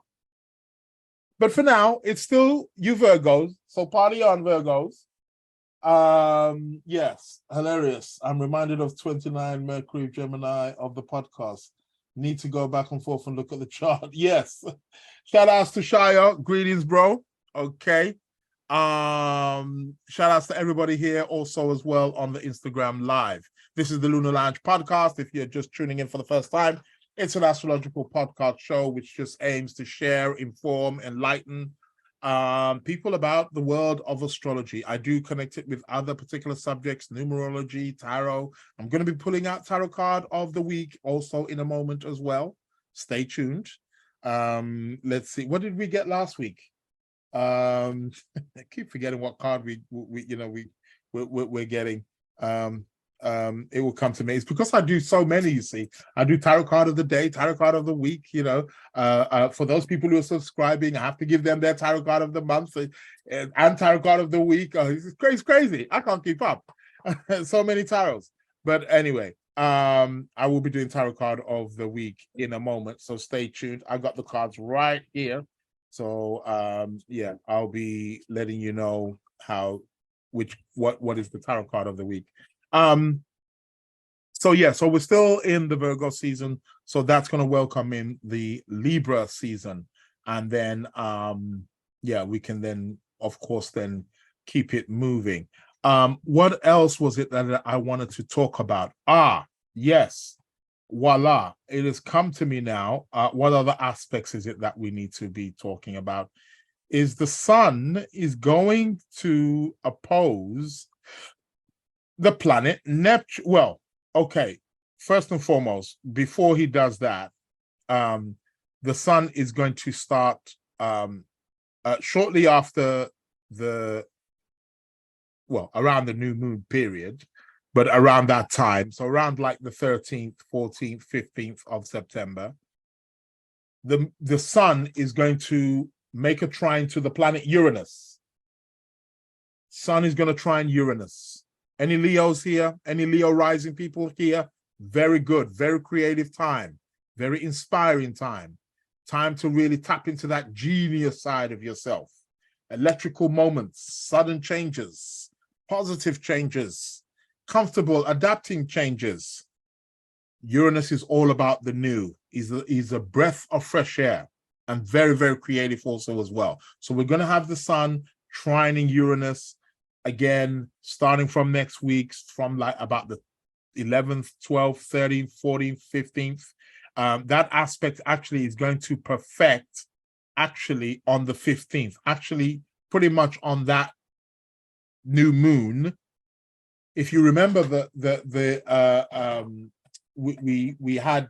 But for now, it's still you Virgos. So party on, Virgos. Yes, hilarious. I'm reminded of 29 Mercury Gemini of the podcast. Need to go back and forth and look at the chart. Yes. Shout outs to Shia. Greetings, bro. Okay. Shout outs to everybody here also as well on the Instagram live. This is the Lunar Lounge podcast. If you're just tuning in for the first time, it's an astrological podcast show which just aims to share, inform, enlighten people about the world of astrology. I do connect it with other particular subjects, numerology, tarot. I'm going to be pulling out tarot card of the week also in a moment as well. Stay tuned. Let's see. What did we get last week? I keep forgetting what card we're getting. It will come to me. It's because I do so many, you see. I do tarot card of the day, tarot card of the week, for those people who are subscribing, I have to give them their tarot card of the month and tarot card of the week. It's crazy. I can't keep up. So many tarots. But anyway, I will be doing tarot card of the week in a moment. So stay tuned. I got the cards right here. So yeah, I'll be letting you know what is the tarot card of the week. So we're still in the Virgo season, so that's going to welcome in the Libra season, and then we can then of course then keep it moving. What else was it that I wanted to talk about? Yes, voila, it has come to me now. What other aspects is it that we need to be talking about? Is the sun is going to oppose the planet Neptune. Well, okay, first and foremost, before he does that, the sun is going to start shortly after around the new moon period, but around that time, so around like the 13th, 14th, 15th of September, the sun is going to make a trine to the planet Uranus. Sun is going to trine Uranus. Any Leos here? Any Leo rising people here? Very good, very creative time, very inspiring time. Time to really tap into that genius side of yourself. Electrical moments, sudden changes, positive changes, comfortable, adapting changes. Uranus is all about the new. He's a breath of fresh air and very, very creative also as well. So we're going to have the sun trining Uranus again, starting from next week, from like about the 11th, 12th, 13th, 14th, 15th. That aspect actually is going to perfect actually on the 15th, actually pretty much on that new moon. If you remember we had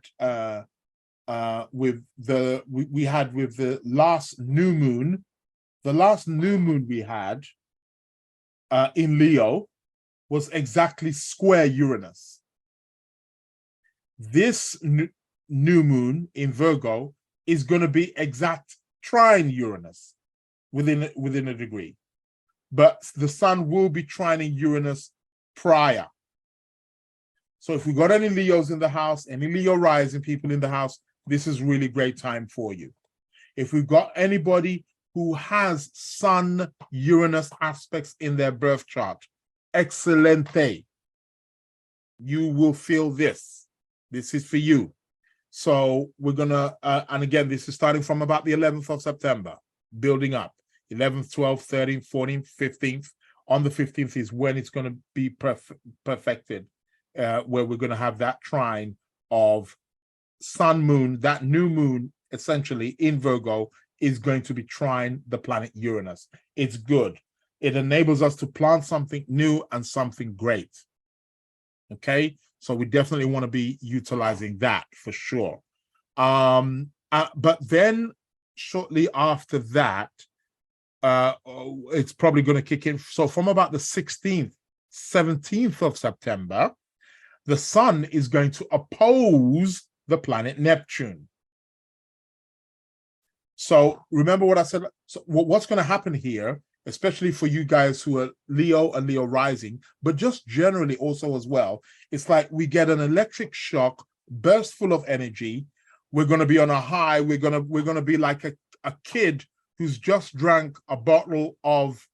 with the last new moon, we had in Leo was exactly square Uranus. This new moon in Virgo is going to be exact trine Uranus within a degree, but the sun will be trining Uranus prior. So if we got any Leos in the house, any Leo rising people in the house, this is really great time for you. If we've got anybody who has Sun Uranus aspects in their birth chart, excelente. You will feel this. This is for you. So we're gonna, and again, this is starting from about the 11th of September, building up. 11th, 12th, 13th, 14th, 15th. On the 15th is when it's going to be perfected, where we're going to have that trine of sun moon, that new moon, essentially in Virgo, is going to be trine the planet Uranus. It's good. It enables us to plant something new and something great. Okay, so we definitely want to be utilizing that for sure. But then shortly after that, it's probably going to kick in. So from about the 16th, 17th of September, the sun is going to oppose the planet Neptune. So remember what I said. So what's going to happen here, especially for you guys who are Leo and Leo rising, but just generally also as well, it's like we get an electric shock, burst full of energy. We're going to be on a high. We're going to be like a kid who's just drank a bottle of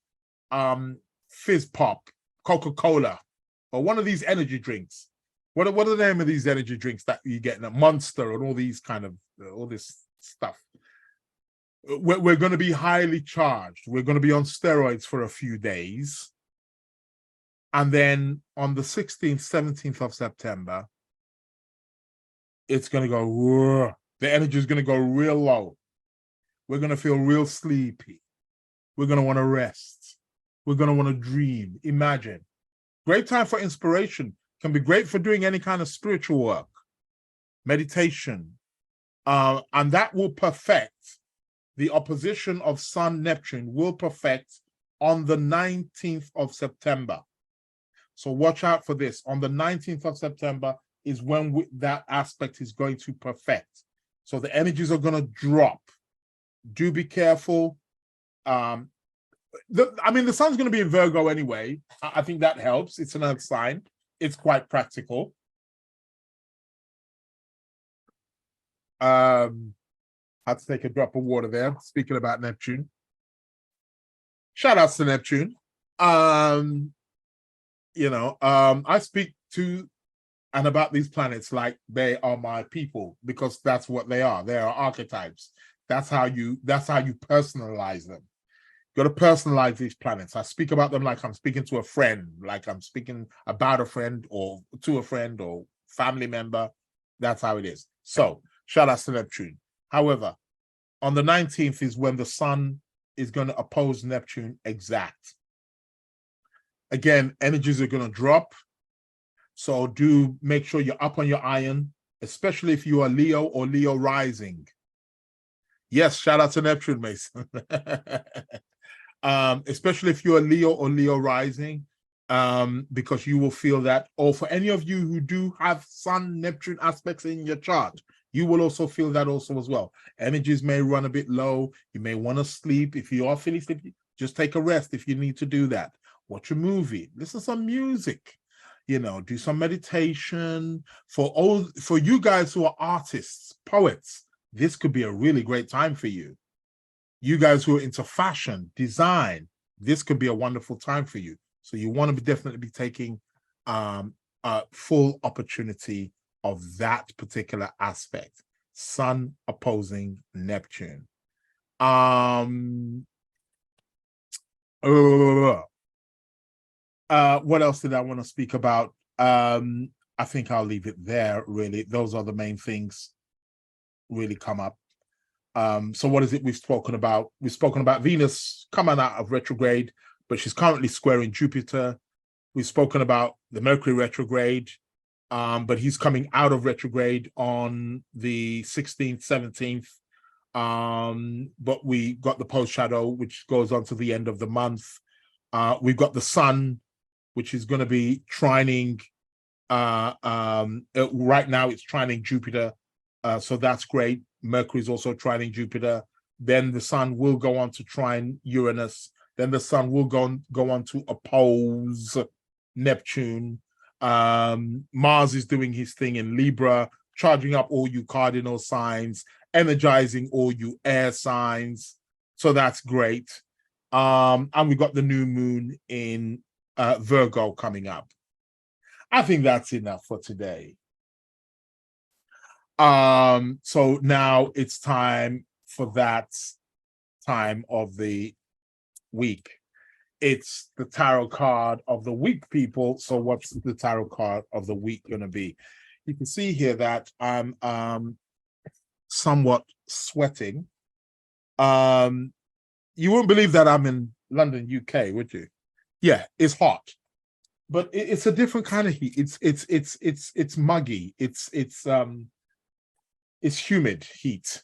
fizz pop, Coca-Cola, or one of these energy drinks. What are the name of these energy drinks that you get in a Monster and all these kind of all this stuff? We're going to be highly charged. We're going to be on steroids for a few days. And then on the 16th, 17th of September, it's going to go, whoa. The energy is going to go real low. We're going to feel real sleepy. We're going to want to rest. We're going to want to dream, imagine. Great time for inspiration. Can be great for doing any kind of spiritual work, meditation. And that will perfect. The opposition of Sun-Neptune will perfect on the 19th of September. So watch out for this. On the 19th of September is when that aspect is going to perfect. So the energies are going to drop. Do be careful. The sun's going to be in Virgo anyway. I think that helps. It's an earth sign. It's quite practical. I had to take a drop of water there, speaking about Neptune. Shout outs to Neptune. I speak to and about these planets like they are my people, because that's what they are. They are archetypes. That's how you personalize them. You got to personalize these planets. I speak about them like I'm speaking to a friend, like I'm speaking about a friend or to a friend or family member. That's how it is. So shout out to Neptune. However, on the 19th is when the sun is going to oppose Neptune exact. Again, energies are going to drop. So do make sure you're up on your iron, especially if you are Leo or Leo rising. Yes, shout out to Neptune, Mason. Especially if you're Leo or Leo rising, because you will feel that. Or for any of you who do have Sun-Neptune aspects in your chart, you will also feel that also as well. Energies may run a bit low. You may want to sleep. If you are feeling sleepy, just take a rest if you need to do that. Watch a movie, listen to some music, do some meditation. For you guys who are artists, poets, this could be a really great time for you. You guys who are into fashion, design, this could be a wonderful time for you. So you want to definitely be taking full opportunity of that particular aspect. Sun opposing Neptune. What else did I want to speak about? I think I'll leave it there, really. Those are the main things really come up. So what is it we've spoken about? We've spoken about Venus coming out of retrograde, but she's currently squaring Jupiter. We've spoken about the Mercury retrograde, but he's coming out of retrograde on the 16th, 17th. But we got the post shadow, which goes on to the end of the month. We've got the sun, which is going to be trining. Right now, it's trining Jupiter. So that's great. Mercury is also trining Jupiter. Then the sun will go on to trine Uranus. Then the sun will go on to oppose Neptune. Mars is doing his thing in Libra, charging up all you cardinal signs, energizing all you air signs. So that's great. And we've got the new moon in Virgo coming up. I think that's enough for today. So now it's time for that time of the week. It's the tarot card of the week, people. So what's the tarot card of the week going to be? You can see here that I'm somewhat sweating. You wouldn't believe that I'm in London, UK, would you? Yeah, it's hot, but it's a different kind of heat. It's muggy. It's humid heat,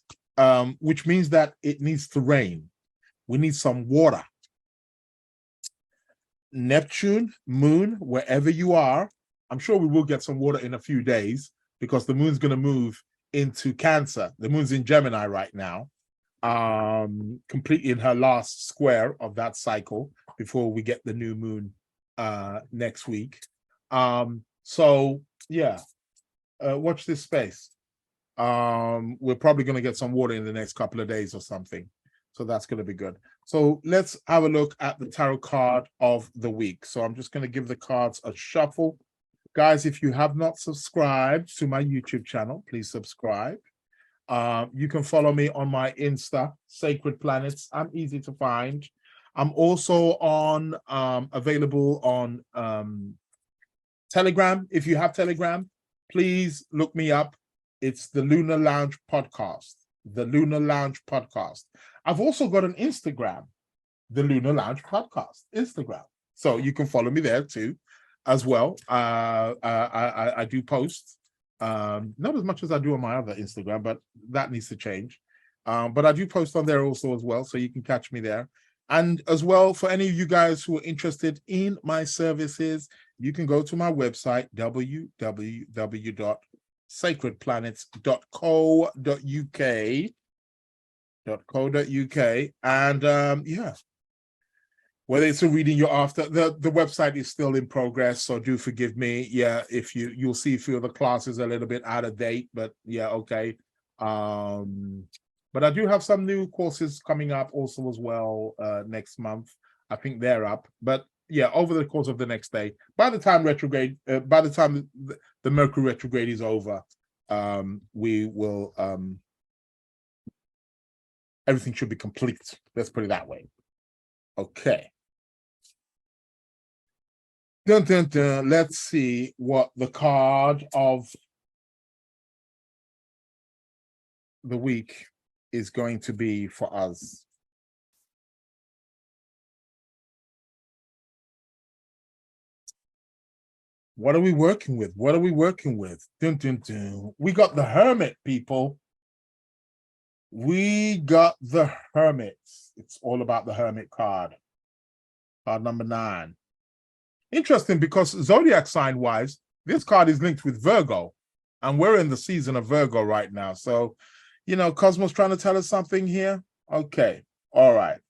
which means that it needs to rain. We need some water. Neptune, moon, wherever you are, I'm sure we will get some water in a few days because the moon's going to move into Cancer. The moon's in Gemini right now, completely in her last square of that cycle before we get the new moon next week. So yeah, watch this space. We're probably going to get some water in the next couple of days or something. So that's going to be good. So let's have a look at the tarot card of the week. So I'm just going to give the cards a shuffle Guys, if you have not subscribed to my YouTube channel, please subscribe. You can follow me on my Insta, Sacred Planets. I'm easy to find. I'm also on available on Telegram. If you have Telegram, please look me up. It's the Lunar Lounge Podcast. The Lunar Lounge Podcast. I've also got an Instagram, the Lunar Lounge Podcast, Instagram. So you can follow me there too, as well. I do post, not as much as I do on my other Instagram, but that needs to change. But I do post on there also as well, so you can catch me there. And as well, for any of you guys who are interested in my services, you can go to my website, www.sacredplanets.co.uk. And yeah, whether it's a reading you're after, the website is still in progress, so do forgive me. Yeah, if you'll see a few of the classes a little bit out of date, but yeah, okay. But I do have some new courses coming up also as well next month. I think they're up, but yeah, over the course of the next day, by the time the Mercury retrograde is over, we will everything should be complete. Let's put it that way. Okay. Dun, dun, dun. Let's see what the card of the week is going to be for us. What are we working with? What are we working with? Dun, dun, dun. We got the Hermit, people. We got the Hermit. It's all about the Hermit card. Card number 9. Interesting, because zodiac sign wise, this card is linked with Virgo, and we're in the season of Virgo right now. So, you know, Cosmos trying to tell us something here. Okay. All right.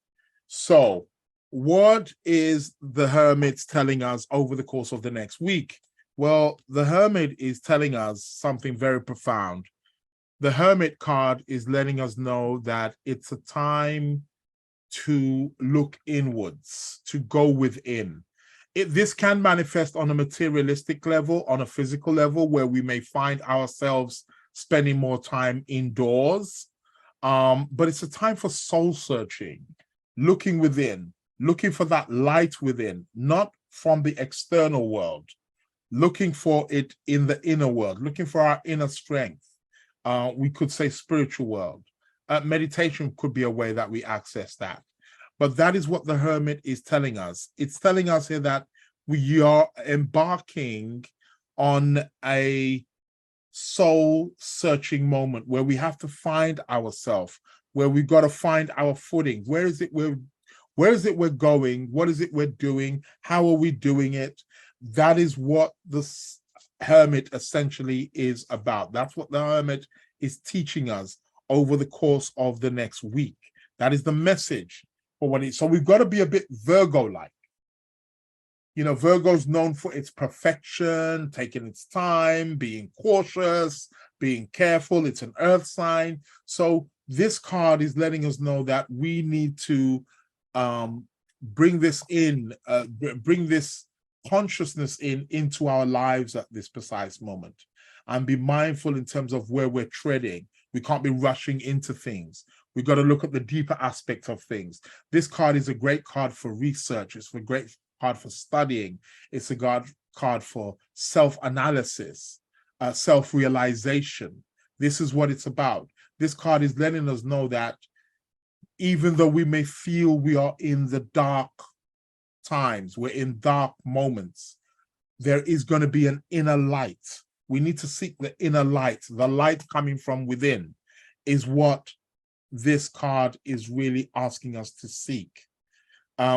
So what is the Hermit telling us over the course of the next week? Well, the Hermit is telling us something very profound. The Hermit card is letting us know that it's a time to look inwards, to go within. This can manifest on a materialistic level, on a physical level, where we may find ourselves spending more time indoors. But it's a time for soul searching, looking within, looking for that light within, not from the external world, looking for it in the inner world, looking for our inner strength. We could say spiritual world. Meditation could be a way that we access that. But that is what the Hermit is telling us. It's telling us here that we are embarking on a soul-searching moment where we have to find ourselves, where we've got to find our footing. Where is it we're going? What is it we're doing? How are we doing it? That is what the Hermit essentially is about. That's what the Hermit is teaching us over the course of the next week. That is the message. So we've got to be a bit Virgo-like. You know, Virgo's known for its perfection, taking its time, being cautious, being careful. It's an earth sign. So this card is letting us know that we need to bring this in, bring this consciousness into our lives at this precise moment, and be mindful in terms of where we're treading. We can't be rushing into things. We've got to look at the deeper aspects of things. This card is a great card for research. It's a great card for studying. It's a card for self-analysis, self-realization. This is what it's about. This card is letting us know that even though we may feel we are in the dark times, we're in dark moments, there is going to be an inner light. We need to seek the inner light. The light coming from within is what this card is really asking us to seek.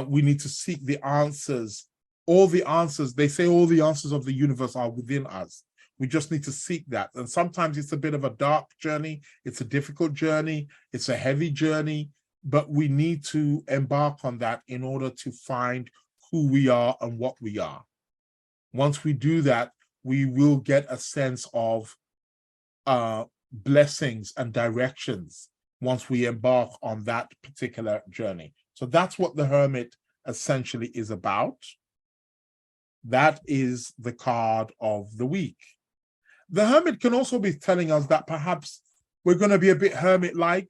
We need to seek the answers. All the answers, they say all the answers of the universe are within us. We just need to seek that. And sometimes it's a bit of a dark journey. It's a difficult journey. It's a heavy journey, but we need to embark on that in order to find who we are and what we are. Once we do that, we will get a sense of blessings and directions once we embark on that particular journey. So that's what the Hermit essentially is about. That is the card of the week. The Hermit can also be telling us that perhaps we're going to be a bit hermit-like,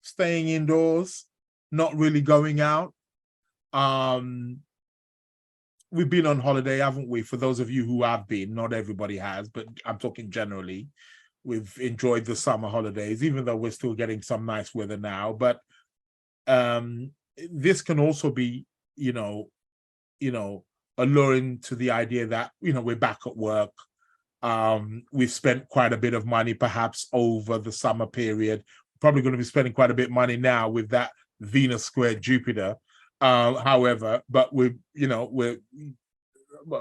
staying indoors, not really going out. We've been on holiday, haven't we? For those of you who have been, not everybody has, but I'm talking generally. We've enjoyed the summer holidays, even though we're still getting some nice weather now. But this can also be, alluring to the idea that, we're back at work. We've spent quite a bit of money, perhaps over the summer period. Probably going to be spending quite a bit of money now with that Venus squared Jupiter. However, but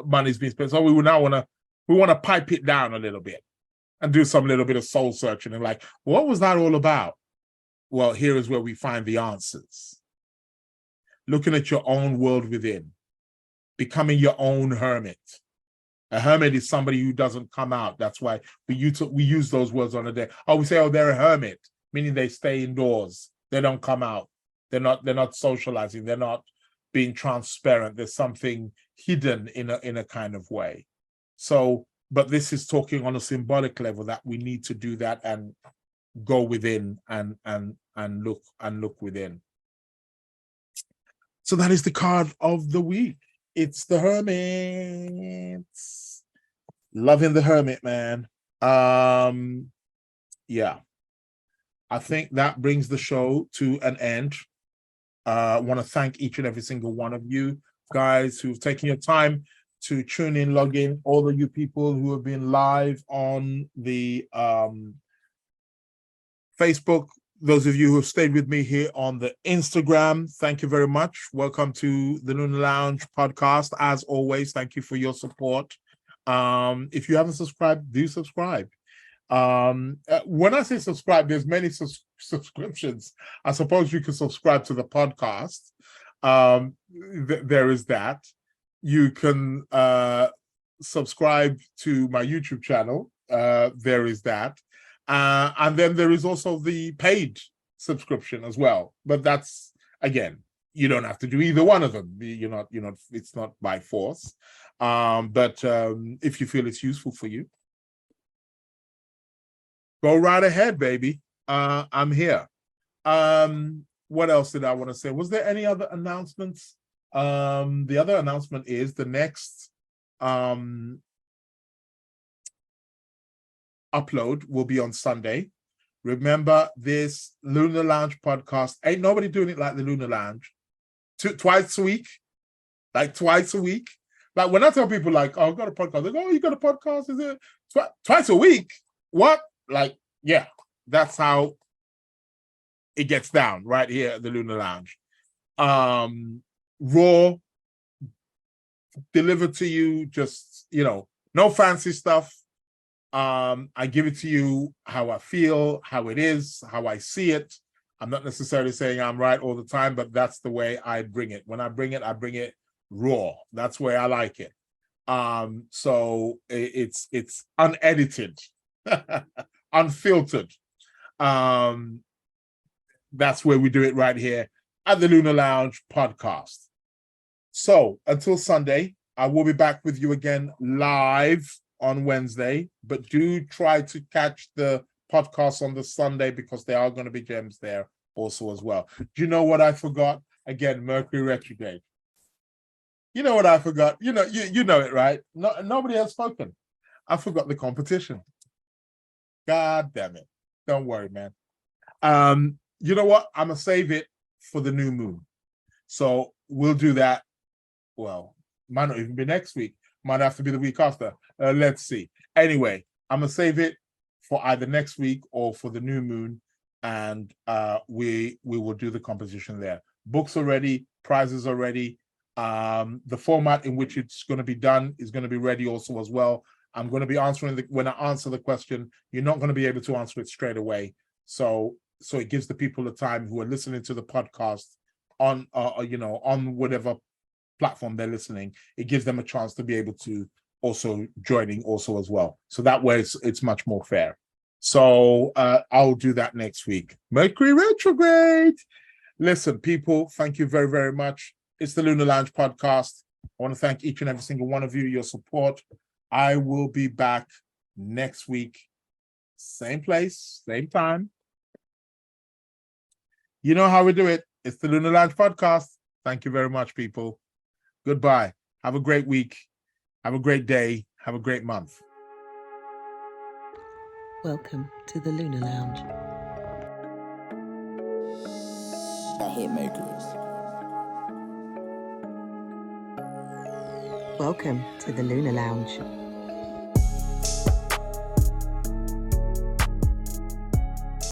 money's been spent, so we want to pipe it down a little bit and do some little bit of soul searching and like, what was that all about? Well, here is where we find the answers. Looking at your own world within, becoming your own hermit. A hermit is somebody who doesn't come out. That's why we use those words on a day. Oh, we say, oh, they're a hermit, meaning they stay indoors. They don't come out. They're not socializing. They're not being transparent. There's something hidden in a kind of way. So, but this is talking on a symbolic level that we need to do that and go within and look within. So that is the card of the week. It's the Hermit. Loving the Hermit, man. Yeah. I think that brings the show to an end. I want to thank each and every single one of you guys who've taken your time to tune in, log in, all of you people who have been live on the Facebook, those of you who have stayed with me here on the Instagram, thank you very much. Welcome to the Lunar Lounge podcast. As always, thank you for your support. If you haven't subscribed, do subscribe. When I say subscribe, there's many subscriptions. I suppose you can subscribe to the podcast. There is that. You can subscribe to my YouTube channel. There is that. And then there is also the paid subscription as well. But that's, again, you don't have to do either one of them. It's not by force. But if you feel it's useful for you, go right ahead, baby. I'm here. What else did I want to say? Was there any other announcements? The other announcement is the next upload will be on Sunday. Remember, this Lunar Lounge podcast, ain't nobody doing it like the Lunar Lounge. Twice a week. Like twice a week. Like when I tell people like, oh, I've got a podcast, they go, oh, you got a podcast? Is it twice a week? What? Like, yeah, that's how it gets down right here at the Lunar Lounge. Raw, delivered to you, just, no fancy stuff. I give it to you how I feel, how it is, how I see it. I'm not necessarily saying I'm right all the time, but that's the way I bring it. When I bring it raw. That's where I like it. So it's unedited, unfiltered. That's where we do it right here at the Lunar Lounge podcast. So until Sunday, I will be back with you again live on Wednesday, but do try to catch the podcast on the Sunday because there are going to be gems there also as well. Do you know what I forgot? Again, Mercury retrograde. You know what I forgot? You know it, right? Nobody has spoken. I forgot the competition. God damn it. Don't worry, man. You know what? I'm going to save it for the new moon. So we'll do that. Well, might not even be next week. Might have to be the week after. Let's see. Anyway, I'm going to save it for either next week or for the new moon. And we will do the competition there. Books are ready. Prizes are ready. The format in which it's going to be done is going to be ready also as well. I'm going to be answering when I answer the question, you're not going to be able to answer it straight away. So it gives the people the time who are listening to the podcast on whatever platform they're listening, it gives them a chance to be able to also joining also as well. So that way it's much more fair. So I'll do that next week. Mercury retrograde. Listen, people, thank you very, very much. It's the Lunar Lounge podcast. I want to thank each and every single one of you, your support. I will be back next week. Same place, same time. You know how we do it. It's the Lunar Lounge podcast. Thank you very much, people. Goodbye. Have a great week. Have a great day. Have a great month. Welcome to the Lunar Lounge. That hit Mercury. Welcome to the Lunar Lounge.